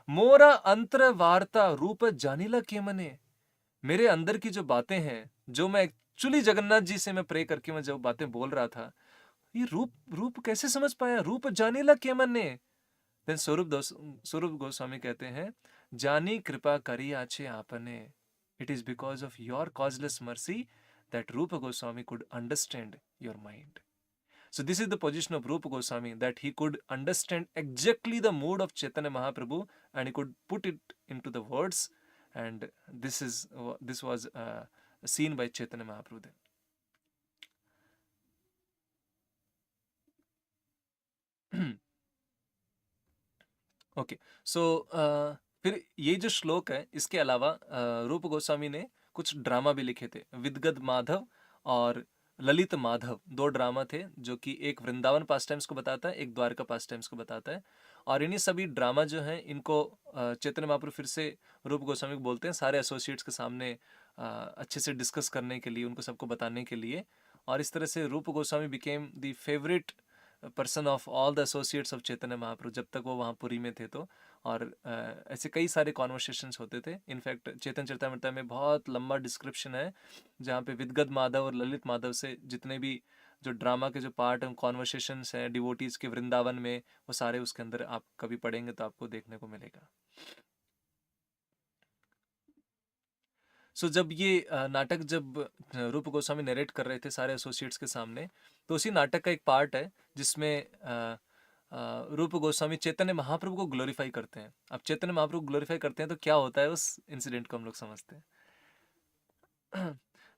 Speaker 1: मोरा अंतर वार्ता रूप जानीला के मने. मेरे अंदर की जो बातें हैं, जो मैं एक्चुअली जगन्नाथ जी से मैं प्रे करके मैं जो बातें बोल रहा था, ये रूप कैसे समझ पाया? रूप जानीला के मने. देन स्वरूप गोस्वामी कहते हैं, जानी कृपा करी आछे आपने. It is because of your causeless mercy that Rupa Goswami could understand your mind. So this is the position of Rupa Goswami, that he could understand exactly the mood of Chaitanya Mahaprabhu and he could put it into the words, and this was seen by Chaitanya Mahaprabhu then. Okay so फिर ये जो श्लोक है, इसके अलावा रूप गोस्वामी ने कुछ ड्रामा भी लिखे थे, विदगद माधव और ललित माधव, 2 ड्रामा थे, जो कि एक वृंदावन पास टाइम्स को बताता है, एक द्वारका पास टाइम्स को बताता है। और इन्हीं सभी ड्रामा जो हैं, इनको चैतन्य महाप्रभु फिर से रूप गोस्वामी को बोलते हैं सारे एसोसिएट्स के सामने अच्छे से डिस्कस करने के लिए, उनको सबको बताने के लिए। और इस तरह से Rup Goswami became the favourite person of all the associates of Chaitanya Mahaprabhu, जब तक वो वहाँ पुरी में थे तो। और ऐसे कई सारे कॉन्वर्सेशंस होते थे। इनफैक्ट चैतन्य चरितामृत में बहुत लंबा डिस्क्रिप्शन है, जहाँ पे विदगद माधव और ललित माधव से जितने भी जो ड्रामा के जो पार्ट हैं, कॉन्वर्सेशंस हैं डिवोटीज के वृंदावन में, वो सारे उसके अंदर आप कभी पढ़ेंगे तो आपको देखने को मिलेगा। जब ये नाटक जब रूप गोस्वामी नरेट कर रहे थे सारे एसोसिएट्स के सामने, तो उसी नाटक का एक पार्ट है जिसमें रूप गोस्वामी चैतन्य महाप्रभु को ग्लोरीफाई करते हैं। अब चैतन्य महाप्रभु ग्लोरीफाई करते हैं तो क्या होता है, उस इंसिडेंट को हम लोग समझते हैं।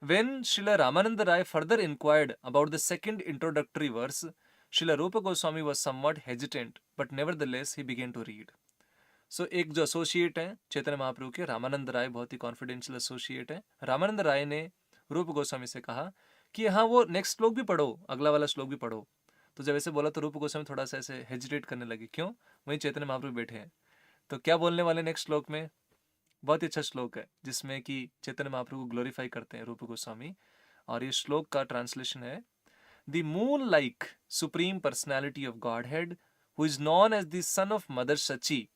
Speaker 1: When Srila Ramananda Rai further inquired about the second introductory verse, Srila Rupa Goswami was somewhat hesitant, but nevertheless he began to read. एक जो एसोसिएट है चैतन्य महाप्रभु के, रामानंद राय, बहुत ही कॉन्फिडेंशियल एसोसिएट है, रामानंद राय ने रूप गोस्वामी से कहा कि हाँ वो नेक्स्ट श्लोक भी पढ़ो, अगला वाला श्लोक भी पढ़ो। तो जब ऐसे बोला तो रूप गोस्वामी थोड़ा सा ऐसे हेजिटेट करने लगे, क्यों, वहीं चैतन्य महाप्रभु बैठे हैं, तो क्या बोलने वाले नेक्स्ट श्लोक में। बहुत ही अच्छा श्लोक है जिसमें कि चैतन्य महाप्रभु को ग्लोरीफाई करते हैं रूप गोस्वामी, और ये श्लोक का ट्रांसलेशन है, the moon like supreme personality of godhead, who is known as the son of mother Sachi,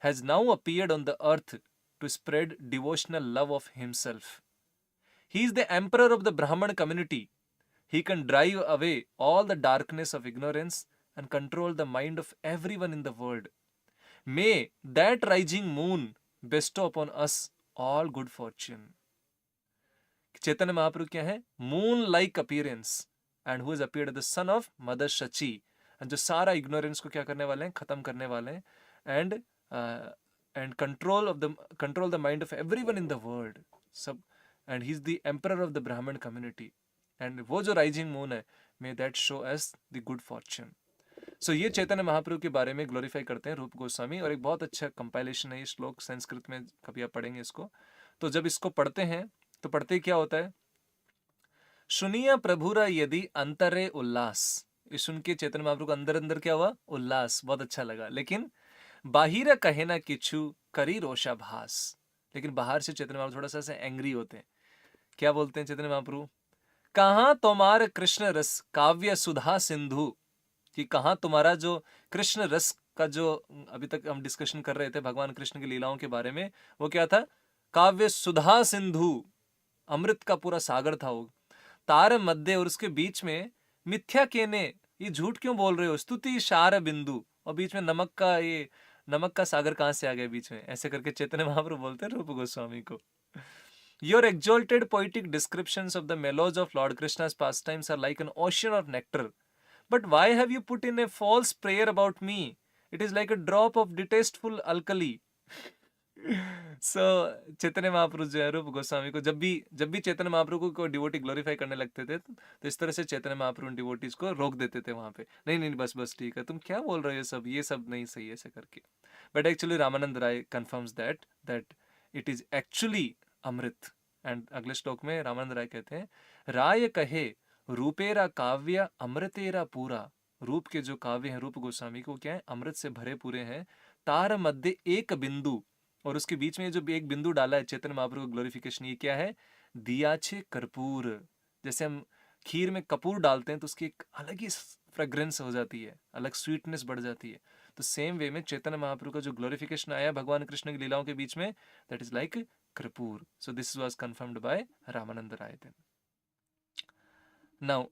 Speaker 1: has now appeared on the earth to spread devotional love of himself. He is the emperor of the Brahman community. He can drive away all the darkness of ignorance and control the mind of everyone in the world. May that rising moon bestow upon us all good fortune. Chaitanya Mahaprabhu क्या है, moon like appearance, and who has appeared as the son of mother Shachi, and जो सारा ignorance को क्या करने वाले हैं, खत्म करने वाले हैं, and control the mind of everyone in the world. And he's the emperor of the Brahman community. And वो जो rising moon है, may that show us the good fortune. ये चैतन्य महाप्रभु के बारे में ग्लोरीफाई करते हैं रूप गोस्वामी, और एक बहुत अच्छा कंपाइलेशन है ये श्लोक, संस्कृत में कभी आप पढ़ेंगे इसको। तो जब इसको पढ़ते हैं तो पढ़ते क्या होता है, सुनिया प्रभुरा यदि अंतरे उल्लास, ये सुन के चैतन्य महाप्रभु को अंदर अंदर क्या हुआ, उल्लास, बहुत अच्छा लगा। लेकिन बाहिर कहे ना किछु करी रोषाभास, लेकिन बाहर से चैतन्य महाप्रभु थोड़ा सा ऐसे एंग्री होते हैं। क्या बोलते हैं चैतन्य महाप्रभु, कहाँ तुम्हारे कृष्ण रस काव्य सुधा सिंधु, कि कहाँ तुम्हारा जो कृष्ण रस का जो अभी तक हम डिस्कशन कर रहे थे भगवान कृष्ण की लीलाओं के बारे में, वो क्या था, काव्य सुधा सिंधु, अमृत का पूरा सागर था वो, तार मध्य, और उसके बीच में मिथ्या केने, ये झूठ क्यों बोल रहे हो, स्तुति शार बिंदु, और बीच में नमक का सागर कहां से आ गया बीच में, ऐसे करके चैतन्य महाप्रभु बोलते हैं रूप गोस्वामी को। Your exalted poetic descriptions of the mellows of Lord Krishna's pastimes are like an ocean of nectar. But why have you put in a false prayer about me? It is like a drop of detestful alkali. Chaitanya Mahaprabhu जो है रूप गोस्वामी को जब भी चैतन्य महाप्रभु को devotee glorify करने लगते थे, तो इस तरह से चैतन्य महाप्रभु डिवोटीज को रोक देते थे वहां पे, नहीं बस ठीक है, तुम क्या बोल रहे हो, ये सब नहीं सही, ऐसे करके। But actually Ramanand Rai confirms that it is actually अमृत। एंड अगले श्लोक में रामानंद राय कहते हैं, राय कहे रूपेरा काव्य अमृतेरा पूरा, रूप के जो काव्य हैं रूप गोस्वामी को क्या है, अमृत से भरे पूरे हैं, तार मध्य एक बिंदु, और उसके बीच में जो एक बिंदु डाला है चैतन्य महाप्रभु ग्लोरिफिकेशन, ये क्या है, दिया छे कर्पूर, जैसे हम खीर में कपूर डालते हैं तो उसकी एक अलग ही फ्रेग्रेंस हो जाती है, अलग स्वीटनेस बढ़ जाती है। तो सेम वे में चैतन्य महाप्रभु का जो ग्लोरिफिकेशन आया भगवान कृष्ण की लीलाओं के बीच में, दैट इज लाइक कर्पूर। So this was confirmed by Ramanand Rai then. Now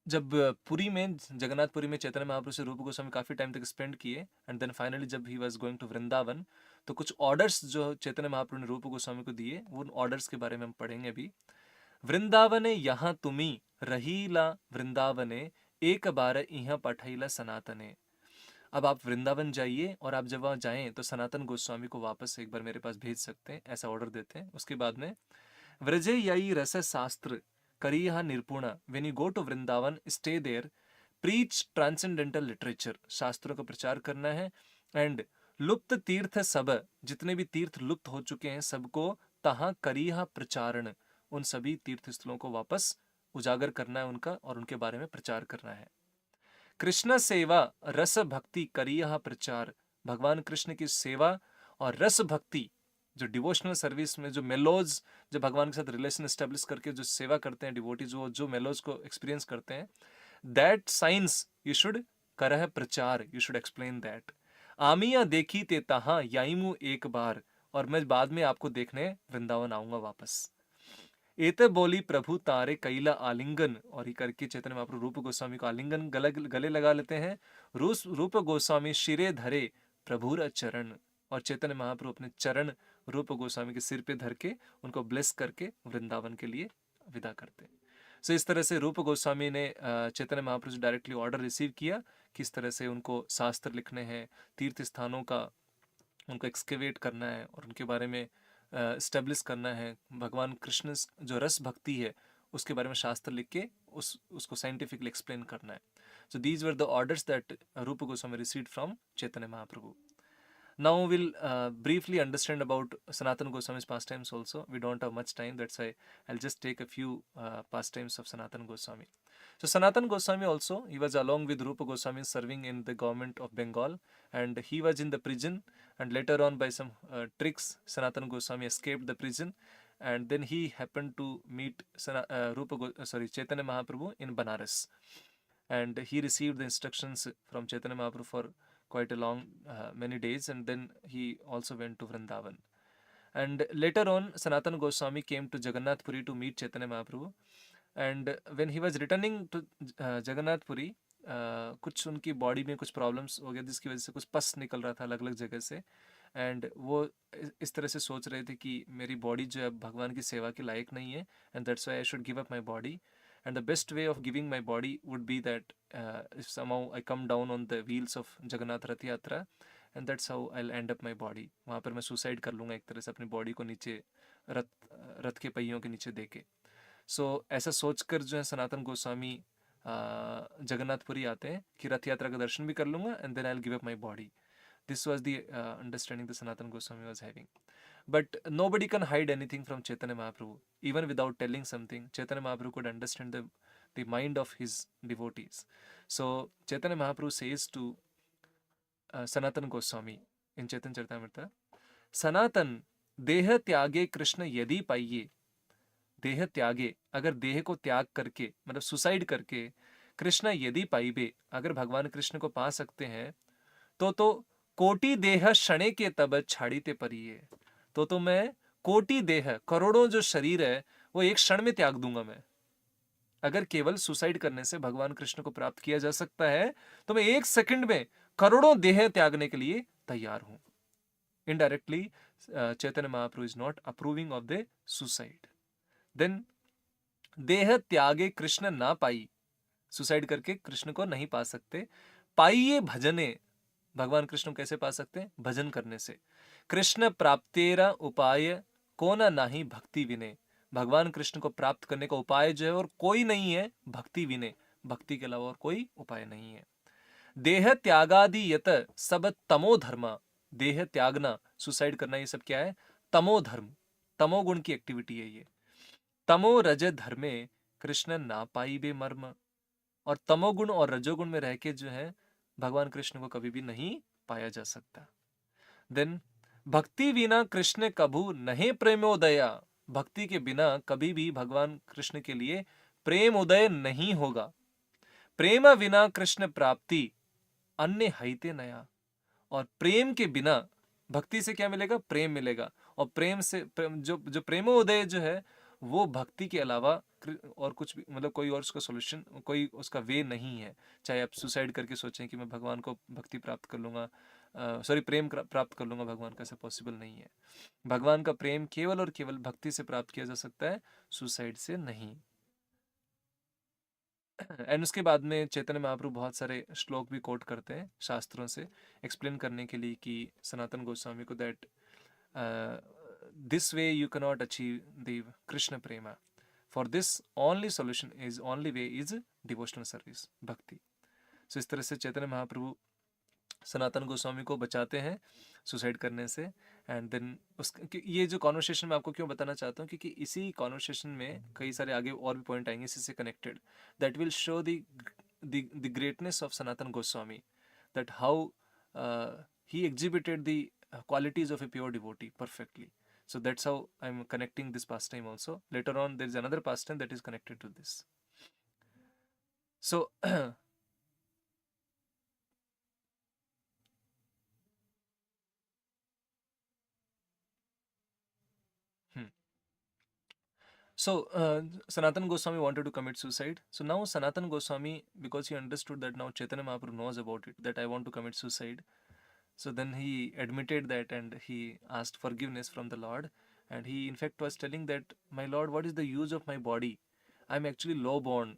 Speaker 1: जब पुरी में, जगन्नाथपुरी में चैतन्य महाप्रभु से रूप गोस्वामी काफ़ी टाइम तक स्पेंड किए, एंड देन फाइनली जब he was going to Vrindavan, तो कुछ ऑर्डर्स जो चैतन्य महाप्रभु ने रूप गोस्वामी को दिए, वो उन ऑर्डर्स के बारे में हम पढ़ेंगे अभी। वृंदावने यहाँ तुमी रहीला वृंदावने, एक बार इहाँ पठाईला सनातने। अब आप वृंदावन जाइए, और आप जब वहाँ जाएं तो सनातन गोस्वामी को वापस एक बार मेरे पास भेज सकते हैं, ऐसा ऑर्डर देते हैं। उसके बाद में व्रजे यई रस शास्त्र करिया निपुणा, when you go to Vrindavan stay there, preach transcendental literature, शास्त्रों का प्रचार करना है, एंड लुप्त तीर्थ सब, जितने भी तीर्थ लुप्त हो चुके हैं सबको, तहाँ करिया प्रचारण, उन सभी तीर्थ स्थलों को वापस उजागर करना है उनका, और उनके बारे में प्रचार करना है। कृष्ण सेवा रस भक्ति करिया प्रचार, भगवान कृष्ण की सेवा और रस भक्ति, जो डिवोशनल सर्विस में जो मेलोज, जो भगवान के साथ रिलेशन एस्टेब्लिश करके जो सेवा करते हैं डिवोटीज, वो जो मेलोज को एक्सपीरियंस करते हैं, दैट साइंस यू शुड करह प्रचार, यू शुड एक्सप्लेन दैट। आमिया देखी ते तहाँ याईमू एक बार, और मैं बाद में आपको देखने वृंदावन आऊंगा वापस। एते बोली प्रभु तारे कैला आलिंगन, और ही करके चैतन्य महाप्रभु रूप गोस्वामी को आलिंगन गले लगा लेते हैं। रूप गोस्वामी शिरे धरे प्रभुर चरण, और चैतन्य महाप्रभु अपने चरण रूप गोस्वामी के सिर पे धर के उनको ब्लेस करके वृंदावन के लिए विदा करते हैं। सो इस तरह से रूप गोस्वामी ने चैतन्य महाप्रभु से डायरेक्टली ऑर्डर रिसीव किया, किस तरह से उनको शास्त्र लिखने हैं, तीर्थ स्थानों का उनको एक्सकेवेट करना है और उनके बारे में स्टेब्लिश करना है, भगवान कृष्ण जो रस भक्ति है उसके बारे में शास्त्र लिख के उसको साइंटिफिकली एक्सप्लेन करना है। So these were the orders that Rupa Goswami received from Chaitanya Mahaprabhu. Now we'll briefly understand about Sanatana Goswami's pastimes also. We don't have much time, that's why I'll just take a few pastimes of Sanatana Goswami. So Sanatana Goswami also, he was along with Rupa Goswami serving in the government of Bengal, and he was in the prison, and later on by some tricks Sanatana Goswami escaped the prison, and then he happened to meet Chaitanya Mahaprabhu in Banaras, and he received the instructions from Chaitanya Mahaprabhu for quite a long many days, and then he also went to Vrindavan. And later on Sanatana Goswami came to Jagannath Puri to meet Chaitanya Mahaprabhu, and when he was returning to Jagannath Puri, कुछ उनकी body में कुछ problems हो गया जिसकी वजह से कुछ पस निकल रहा था अलग अलग जगह से, एंड वो इस तरह से सोच रहे थे कि मेरी बॉडी जो है भगवान की सेवा के लायक नहीं है, and that's why I should give up my body, and the best way of giving my body would be that if somehow I come down on the wheels of Jagannath Rath Yatra, and that's how I'll end up my body. वहाँ पर मैं suicide कर लूँगा एक तरह से, अपनी body को नीचे रथ के पहियों के नीचे देके। सो ऐसा सोचकर जो है सनातन गोस्वामी जगन्नाथपुरी आते हैं कि रथ यात्रा का दर्शन भी कर लूँगा, and then I will give up my body. This was the understanding the Sanatana Goswami was having. But nobody can hide anything from Chaitanya Mahaprabhu. Even without telling something, Chaitanya Mahaprabhu could understand the mind of his devotees. So Chaitanya Mahaprabhu says to Sanatana Goswami in Chaitanya Charitamrita, Sanatan, देह त्यागे कृष्ण यदि पाइये, देह त्यागे, अगर देह को त्याग करके मतलब सुसाइड करके, कृष्ण यदि पाइबे, अगर भगवान कृष्ण को पा सकते हैं, तो कोटि देह क्षणे के तब छाड़ीते परिये, तो मैं कोटि देह, करोड़ों जो शरीर है वो एक क्षण में त्याग दूंगा मैं। अगर केवल सुसाइड करने से भगवान कृष्ण को प्राप्त किया जा सकता है, तो मैं एक सेकंड में करोड़ों देह त्यागने के लिए तैयार हूं। Indirectly Chaitanya Mahaprabhu is not approving of the suicide. Then देह त्यागे कृष्ण ना पाई, सुसाइड करके कृष्ण को नहीं पा सकते। पाइये भजने, भगवान कृष्ण कैसे पा सकते हैं? भजन करने से। कृष्ण प्राप्तेरा उपाय को न नाही भक्ति विने, भगवान कृष्ण को प्राप्त करने का उपाय जो है और कोई नहीं है भक्ति विने, भक्ति के अलावा और कोई उपाय नहीं है। देह त्यागादि यत सब तमो धर्म, देह त्यागना, सुसाइड करना, ये सब क्या है? तमो धर्म, तमोगुण की एक्टिविटी है ये। तमो रज धर्मे कृष्ण ना पाई बे मर्म, और तमोगुण और रजोगुण में रह के जो है भगवान कृष्ण को कभी भी नहीं पाया जा सकता। देन भक्ति बिना कृष्ण कभू नहीं प्रेमोदया, भक्ति के बिना कभी भी भगवान कृष्ण के लिए प्रेम उदय नहीं होगा। प्रेम बिना कृष्ण प्राप्ति अन्य हईते नया, और प्रेम के बिना भक्ति से क्या मिलेगा? प्रेम मिलेगा, और प्रेम से जो प्रेमोदय जो है वो भक्ति के अलावा और कुछ भी, मतलब कोई और उसका सोल्यूशन, कोई उसका वे नहीं है। चाहे आप सुसाइड करके सोचें कि मैं भगवान को भक्ति प्राप्त कर लूँगा, सॉरी प्रेम प्राप्त कर लूँगा भगवान का, ऐसा पॉसिबल नहीं है। भगवान का प्रेम केवल और केवल भक्ति से प्राप्त किया जा सकता है, सुसाइड से नहीं। एंड उसके बाद में चैतन्य महाप्रभु बहुत सारे श्लोक भी कोट करते हैं शास्त्रों से एक्सप्लेन करने के लिए कि सनातन गोस्वामी को that this way you cannot achieve the Krishna Prema, for this only solution is, only way is devotional service, भक्ति। सो इस तरह से चैतन्य महाप्रभु सनातन गोस्वामी को बचाते हैं सुसाइड करने से। एंड देन ये जो कॉन्वर्सेशन मैं आपको क्यों बताना चाहता हूँ, क्योंकि इसी कॉन्वर्सेशन में कई सारे आगे और भी पॉइंट आएंगे इसी से connected, that will show the greatness of Sanatan Goswami, that how he exhibited the qualities of a pure devotee perfectly. So that's how I'm connecting this pastime also. Later on there is another pastime that is connected to this. So Sanatan Goswami wanted to commit suicide. So now Sanatan Goswami, because he understood that now Chaitanya Mahaprabhu knows about it, that I want to commit suicide. So then he admitted that and he asked forgiveness from the Lord. And he in fact was telling that, my Lord, what is the use of my body? I'm actually low born.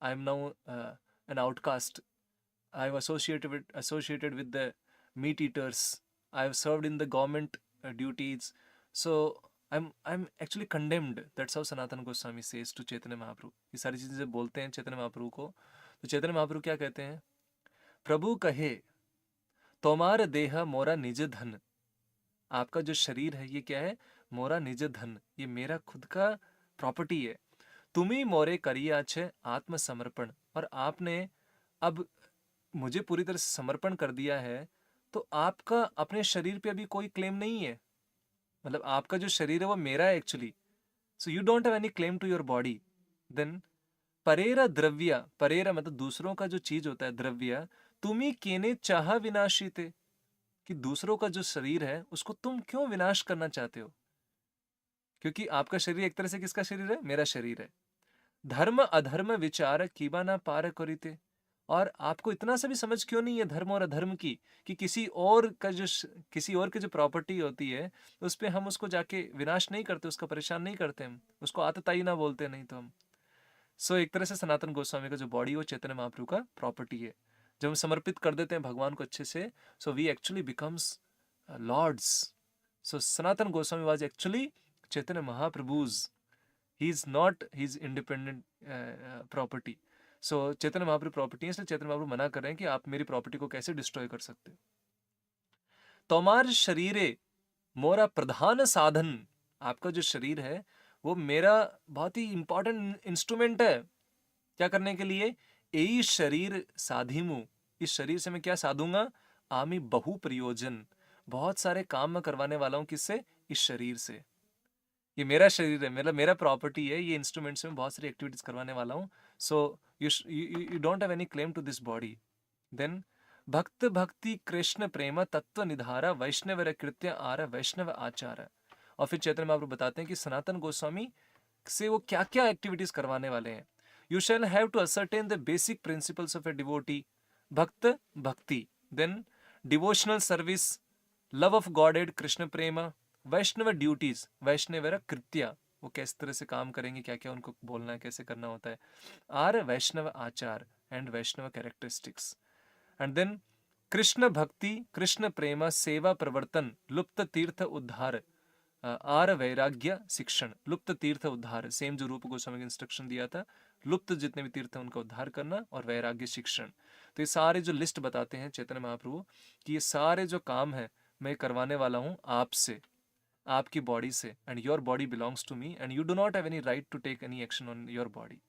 Speaker 1: I'm now an outcast. I'm associated with the meat eaters. I've served in the government duties. So I'm actually condemned. That's how Sanatan Goswami says to Chaitanya Mahaprabhu. ये सारी चीजें बोलते हैं चैतन्य महाप्रभु को। तो चैतन्य महाप्रभु क्या कहते हैं? प्रभु कहे तोमार देह मोरा निज धन। आपका जो शरीर है ये क्या है? मोरा निज धन, ये मेरा खुद का प्रॉपर्टी है। तुम्ही मोरे करिया छे आत्मसमर्पण, और आपने अब मुझे पूरी तरह से समर्पण कर दिया है, तो आपका अपने शरीर पे अभी कोई क्लेम नहीं है। मतलब आपका जो शरीर है वो मेरा है actually. So you don't have any claim to your body. Then परेरा द्रव्य, परेरा मतलब दूसरों का जो चीज होता है द्रव्य, तुम्ही केने चाह विनाशी थे, कि दूसरों का जो शरीर है उसको तुम क्यों विनाश करना चाहते हो? क्योंकि आपका शरीर एक तरह से किसका शरीर है? मेरा शरीर है। धर्म अधर्म विचार कीबा ना पार करिते, और आपको इतना सा भी समझ क्यों नहीं है धर्म और अधर्म की, कि किसी और की जो प्रॉपर्टी होती है उस पर हम उसको जाके विनाश नहीं करते, उसका परेशान नहीं करते, हम उसको आतताई ना बोलते नहीं तो हम। सो एक तरह से सनातन गोस्वामी का जो बॉडी है वो चैतन्य महाप्रभु का प्रॉपर्टी है। जब हम समर्पित कर देते हैं भगवान को अच्छे से, so we actually becomes lords. So Sanatana Goswami was actually Chaitanya Mahaprabhu's, he is not his independent property. So Chaitanya Mahaprabhu property है, इसलिए चैतन्य महाप्रभु मना कर रहे हैं कि आप मेरी प्रॉपर्टी को कैसे डिस्ट्रॉय कर सकते हो। तोमार शरीरे मोरा प्रधान साधन, आपका जो शरीर है वो मेरा बहुत ही इंपॉर्टेंट इंस्ट्रूमेंट है। क्या करने के लिए? यही शरीर साधिमु, इस शरीर से मैं क्या साधूंगा? आमी बहु प्रयोजन, बहुत सारे काम मैं करवाने वाला हूं। किससे? इस शरीर से। ये मेरा शरीर है, मेरा प्रॉपर्टी है, ये इंस्ट्रूमेंट से मैं बहुत सारी एक्टिविटीज करवाने वाला हूँ। So you don't have any claim to this body. Then भक्त भक्ति कृष्ण प्रेम तत्व निधारा वैष्णव कृत्य आर वैष्णव आचार। और फिर चैतन्य महाप्रभु बताते हैं कि सनातन गोस्वामी से वो क्या क्या एक्टिविटीज करवाने वाले हैं। You shall have to ascertain the basic principles of a devotee, bhakta bhakti, then devotional service, love of godhead Krishna prema, Vaishnava duties, Vaishnava kritya, वो किस तरह से काम करेंगे, क्या क्या उनको बोलना है, कैसे करना होता है, आर वैष्णव आचार and Vaishnava characteristics. And then Krishna भक्ति कृष्ण प्रेम सेवा प्रवर्तन लुप्त तीर्थ उद्धार, आर वैराग्य शिक्षण। लुप्त तीर्थ उद्धार, सेम जो रूप गोस्वामी ने इंस्ट्रक्शन दिया था, लुप्त जितने भी तीर्थ हैं उनका उद्धार करना, और वैराग्य शिक्षण। तो ये सारे जो लिस्ट बताते हैं चैतन्य महाप्रभु कि ये सारे जो काम है मैं करवाने वाला हूँ आपसे, आपकी बॉडी से, and your body belongs to me and you do not have any right to take any action on your body.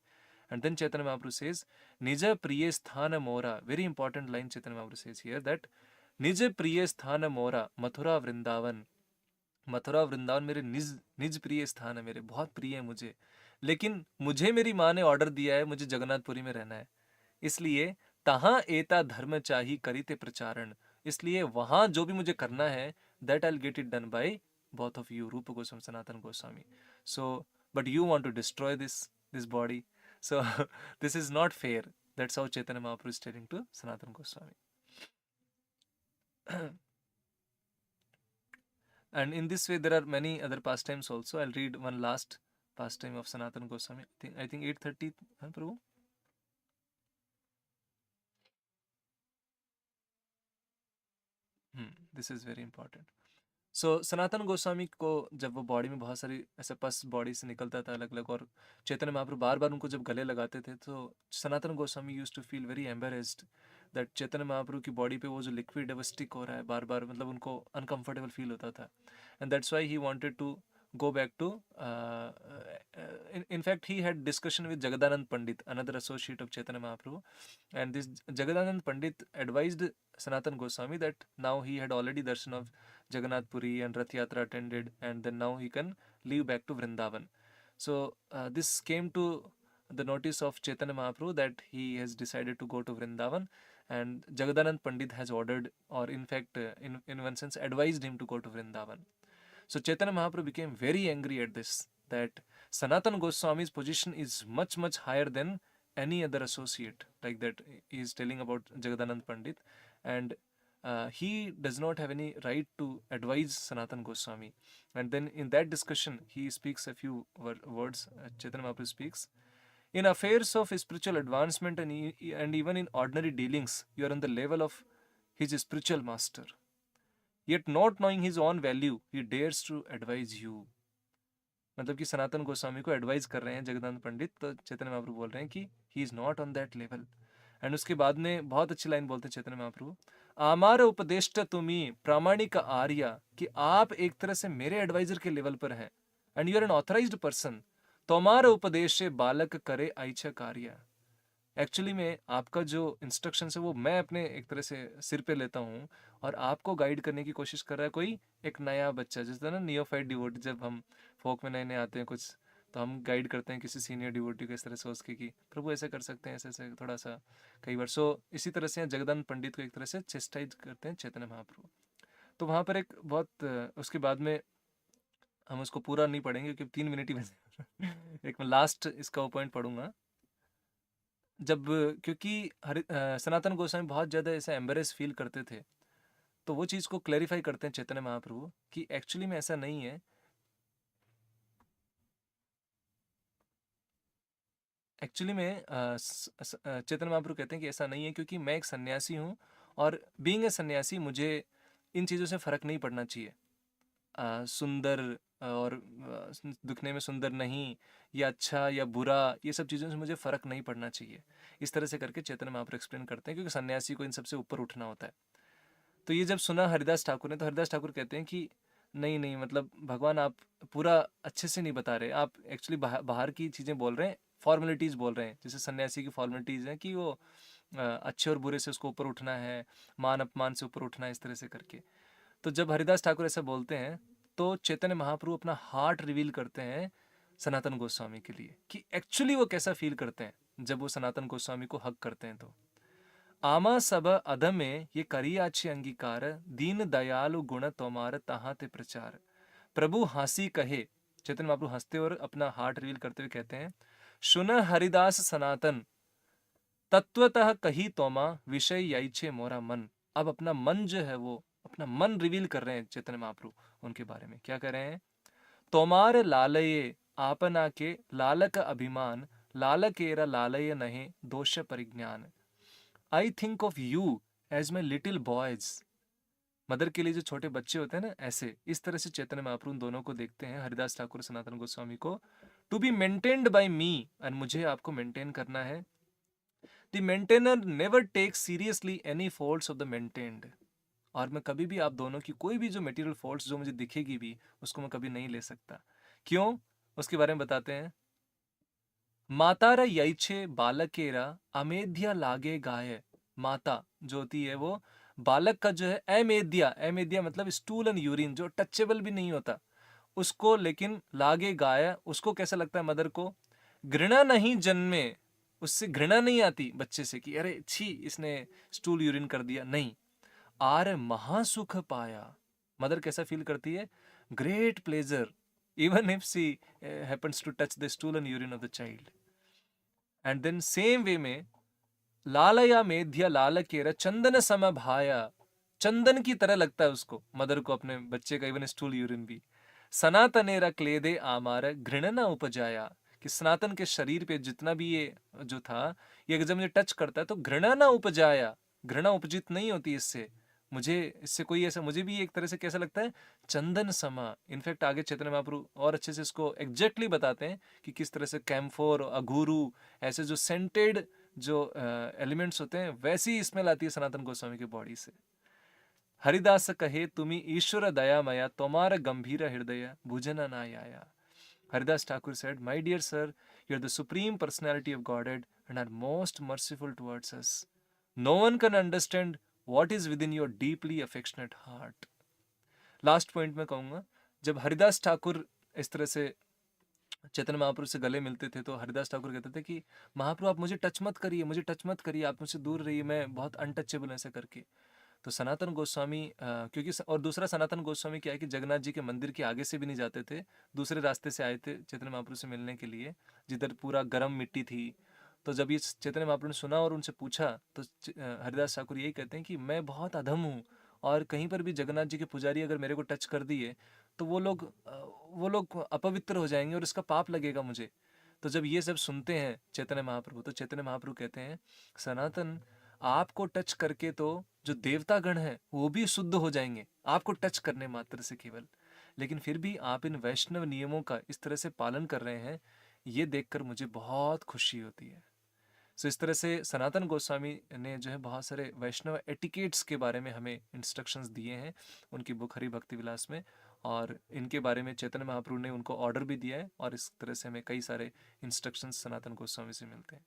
Speaker 1: And then Chaitanya Mahaprabhu says निज प्रिय स्थान मोरा, very important line Chaitanya Mahaprabhu says here that निज प्रिय स्थान मोरा मथुरा वृंदावन। मथुरा वृंदावन मेरे निज निज प्रिय स्थान है, मेरे बहुत प्रिय है मुझे, लेकिन मुझे मेरी माँ ने ऑर्डर दिया है मुझे जगन्नाथपुरी में रहना है, इसलिए तहाँ एता धर्म चाही करिते प्रचारण, इसलिए वहां जो भी मुझे करना है that I will get it done by both of you, Rupa Goswami, Sanatan Goswami. So but you want to destroy this body. So this is not fair. That's how Chaitanya Mahaprabhu is telling to Sanatana Goswami. And in this way, there are many other pastimes also. I'll read one last pastime of Sanatana Goswami. I think 8:30, huh, Prabhu? This is very important. सो सनातन गोस्वामी को जब वो body में बहुत सारी ऐसे पस body से निकलता था अलग अलग, और चैतन्य महाप्रभु बार बार उनको जब गले लगाते थे, तो Sanatana Goswami used to feel very embarrassed that Chaitanya Mahaprabhu की बॉडी पे वो जो लिक्विड है वो स्टिक हो रहा है बार बार, मतलब उनको अनकंफर्टेबल फील होता था. And that's why he wanted to go back to in fact he had discussion with Jagadanand Pandit, another associate of Chaitanya Mahaprabhu, and this Jagadanand Pandit advised Sanatan Goswami that now he had already darshan of Jagannath Puri and Rath Yatra attended, and then now he can leave back to Vrindavan. So this came to the notice of Chaitanya Mahaprabhu that he has decided to go to Vrindavan, and Jagadanand Pandit has ordered, or in fact in one sense advised him to go to Vrindavan. So Chaitanya Mahaprabhu became very angry at this, that Sanatana Goswami's position is much much higher than any other associate. Like that, he is telling about Jagadanand Pandit, and he does not have any right to advise Sanatana Goswami. And then in that discussion, he speaks a few words. Chaitanya Mahaprabhu speaks, in affairs of spiritual advancement and even in ordinary dealings, you are on the level of his spiritual master. Yet not knowing his own value, he dares to advise you. मतलब कि सनातन गोस्वामी को advise कर रहे हैं जगदानंद पंडित, तो चैतन्य महाप्रभु बोल रहे हैं कि he is not on that level. And उसके बाद में बहुत अच्छी लाइन बोलते हैं चैतन्य महाप्रभु, आमार उपदेष्ट तुम्ही प्रामाणिक आर्या, कि आप एक तरह से मेरे एडवाइजर के लेवल पर हैं, and you are an authorized person. तोमार उपदेश बालक करे ऐच्छा कार्य. एक्चुअली में आपका जो इंस्ट्रक्शन है वो मैं अपने एक तरह से सिर पे लेता हूँ, और आपको गाइड करने की कोशिश कर रहा है कोई एक नया बच्चा. जिस तरह ना नियोफाइट डिवोटी, जब हम फोक में नए नए आते हैं कुछ, तो हम गाइड करते हैं किसी सीनियर डिवोटी को इस तरह सोच के कि प्रभु ऐसे कर सकते हैं, ऐसे ऐसे थोड़ा सा कई बार. सो इसी तरह से जगदानंद पंडित को एक तरह से चेस्टाइज करते हैं चैतन्य महाप्रभु. तो वहाँ पर एक बहुत उसके बाद में हम उसको पूरा नहीं पढ़ेंगे क्योंकि 3 मिनट ही बचे. एक मैं लास्ट इसका पॉइंट पढ़ूंगा. जब क्योंकि सनातन गोस्वामी बहुत ज़्यादा ऐसा एम्बेरेस फील करते थे, तो वो चीज़ को क्लैरिफाई करते हैं चैतन्य महाप्रभु कि एक्चुअली में ऐसा नहीं है. एक्चुअली में चैतन्य महाप्रभु कहते हैं कि ऐसा नहीं है, क्योंकि मैं एक सन्यासी हूँ, और बीइंग ए सन्यासी मुझे इन चीज़ों से फ़र्क नहीं पड़ना चाहिए. सुंदर और दिखने में सुंदर नहीं, या अच्छा या बुरा, ये सब चीज़ों से मुझे फ़र्क नहीं पड़ना चाहिए. इस तरह से करके चैतन्य महाप्रभु एक्सप्लेन करते हैं, क्योंकि सन्यासी को इन सबसे ऊपर उठना होता है. तो ये जब सुना हरिदास ठाकुर ने, तो हरिदास ठाकुर कहते हैं कि नहीं नहीं, मतलब भगवान आप पूरा अच्छे से नहीं बता रहे, आप एक्चुअली बाहर की चीज़ें बोल रहे हैं, फॉर्मेलिटीज़ बोल रहे हैं. जैसे सन्यासी की फॉर्मेलिटीज़ हैं कि वो अच्छे और बुरे से उसको ऊपर उठना है, मान अपमान से ऊपर उठना है, इस तरह से करके. तो जब हरिदास ठाकुर ऐसा बोलते हैं, तो चैतन्य महाप्रभु अपना हार्ट रिवील करते हैं सनातन गोस्वामी के लिए, कि एक्चुअली वो कैसा फील करते हैं जब वो सनातन गोस्वामी को हक करते हैं. तो आमा सब अधमे ये करियाछे अंगीकार, दीन दयालु गुण तोमार तहाँ ते प्रचार. प्रभु हंसी कहे, चैतन्य महाप्रभु हंसते और अपना हार्ट रिवील करते हुए कहते हैं, सुन हरिदास सनातन तत्वतः कही तोमा, विषय याइछे मोरा मन. अब अपना मन जो है वो अपना मन रिवील कर रहे हैं चैतन्य महाप्रभु उनके बारे में. क्या कह रहे हैं, तोमार लालये आपना के लालक अभिमान, लालकेरा लालय नहे दोष परिज्ञान. I think of you as my little boys. Mother के लिए जो छोटे बच्चे होते हैं ना, ऐसे इस तरह से चैतन्य महाप्रभु दोनों को देखते हैं, हरिदास ठाकुर सनातन गोस्वामी को. To be maintained by me, and मुझे आपको मेंटेन करना है. The maintainer never take seriously any faults of the maintained. और मैं कभी भी आप दोनों की कोई भी जो मटेरियल फॉल्ट्स जो मुझे दिखेगी भी, उसको मैं कभी नहीं ले सकता. क्यों, उसके बारे में बताते हैं. मातारा यैछे बालकेरा अमेध्या लागे गाय. माता जो होती है वो बालक का जो है अमेध्या, अमेध्या मतलब स्टूल एंड यूरिन, जो टचेबल भी नहीं होता उसको, लेकिन लागे गाय, उसको कैसा लगता है मदर को, घृणा नहीं जन्मे, उससे घृणा नहीं आती बच्चे से कि अरे छी इसने स्टूल यूरिन कर दिया, नहीं. आर महासुख पाया, मदर कैसा फील करती है, great pleasure even if she happens to touch the stool and urine of the child. And then same way में लालया मेध्य लालकेरा चंदन सम भाया, चंदन की तरह लगता है उसको, मदर को, अपने बच्चे का इवन स्टूल यूरिन भी। सनातनेरा क्लेदे आमार घृणना उपजाया, कि सनातन के शरीर पे जितना भी ये जो था, ये जब मुझे टच करता है तो घृणा ना उपजाया, घृणा उपजित नहीं होती इससे, मुझे इससे कोई ऐसा, मुझे भी एक तरह से कैसा लगता है, चंदन समा। इनफैक्ट आगे चैतन्य महाप्रभु और अच्छे से इसको एग्जैक्टली बताते हैं कि किस तरह से कैम्फोर, अघूरू, ऐसे जो सेंटेड जो एलिमेंट्स होते हैं, वैसी स्मेल आती है सनातन गोस्वामी की बॉडी से। हरिदास कहे तुम्ही ईश्वर दया मया, तुम्हारा गंभीर हृदय भुजना ना आया। Haridas Thakur said, "My dear sir, you are the supreme personality of Godhead and are most merciful towards us. No one can understand what is within your deeply affectionate heart." Last point में कहूँगा, जब हरिदास ठाकुर इस तरह से चैतन्य महाप्रभु से गले मिलते थे तो हरिदास ठाकुर कहते थे कि महाप्रभु आप मुझे टच मत करिए, मुझे टच मत करिए, आप मुझसे दूर रहिए, मैं बहुत अनटचेबल, ऐसा करके। तो सनातन गोस्वामी क्योंकि और दूसरा सनातन गोस्वामी क्या है कि जगन्नाथ जी के मंदिर के आगे से भी नहीं जाते थे, दूसरे रास्ते से आए थे चैतन्य महाप्रभु से मिलने के लिए, जिधर पूरा गर्म मिट्टी थी। तो जब ये चैतन्य महाप्रभु ने सुना और उनसे पूछा तो हरिदास ठाकुर यही कहते हैं कि मैं बहुत अधम हूँ, और कहीं पर भी जगन्नाथ जी के पुजारी अगर मेरे को टच कर दिए तो वो लोग अपवित्र हो जाएंगे और इसका पाप लगेगा मुझे। तो जब ये सब सुनते हैं चैतन्य महाप्रभु, तो चैतन्य महाप्रभु कहते हैं, सनातन आपको टच करके तो जो देवता गण हैं वो भी शुद्ध हो जाएंगे, आपको टच करने मात्र से केवल, लेकिन फिर भी आप इन वैष्णव नियमों का इस तरह से पालन कर रहे हैं, ये देखकर मुझे बहुत खुशी होती है। सो इस तरह से सनातन गोस्वामी ने जो है बहुत सारे वैष्णव एटिकेट्स के बारे में हमें इंस्ट्रक्शंस दिए हैं उनकी बुक हरि भक्ति विलास में, और इनके बारे में चैतन्य महाप्रभु ने उनको ऑर्डर भी दिया है, और इस तरह से हमें कई सारे इंस्ट्रक्शंस सनातन गोस्वामी से मिलते हैं।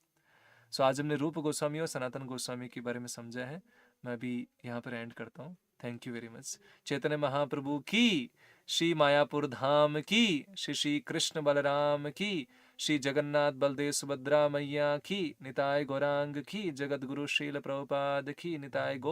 Speaker 1: सो आज हमने रूप गोस्वामी और सनातन गोस्वामी के बारे में समझा है। मैं भी यहाँ पर एंड करता हूँ। Thank you very much. Chaitanya Mahaprabhu की, श्री मायापुर धाम की, श्री श्री कृष्ण बलराम की, श्री जगन्नाथ बलदेव सुभद्रा मैया की, निताय गौरांग की, जगत गुरु श्रील प्रभुपाद की, निताय गौ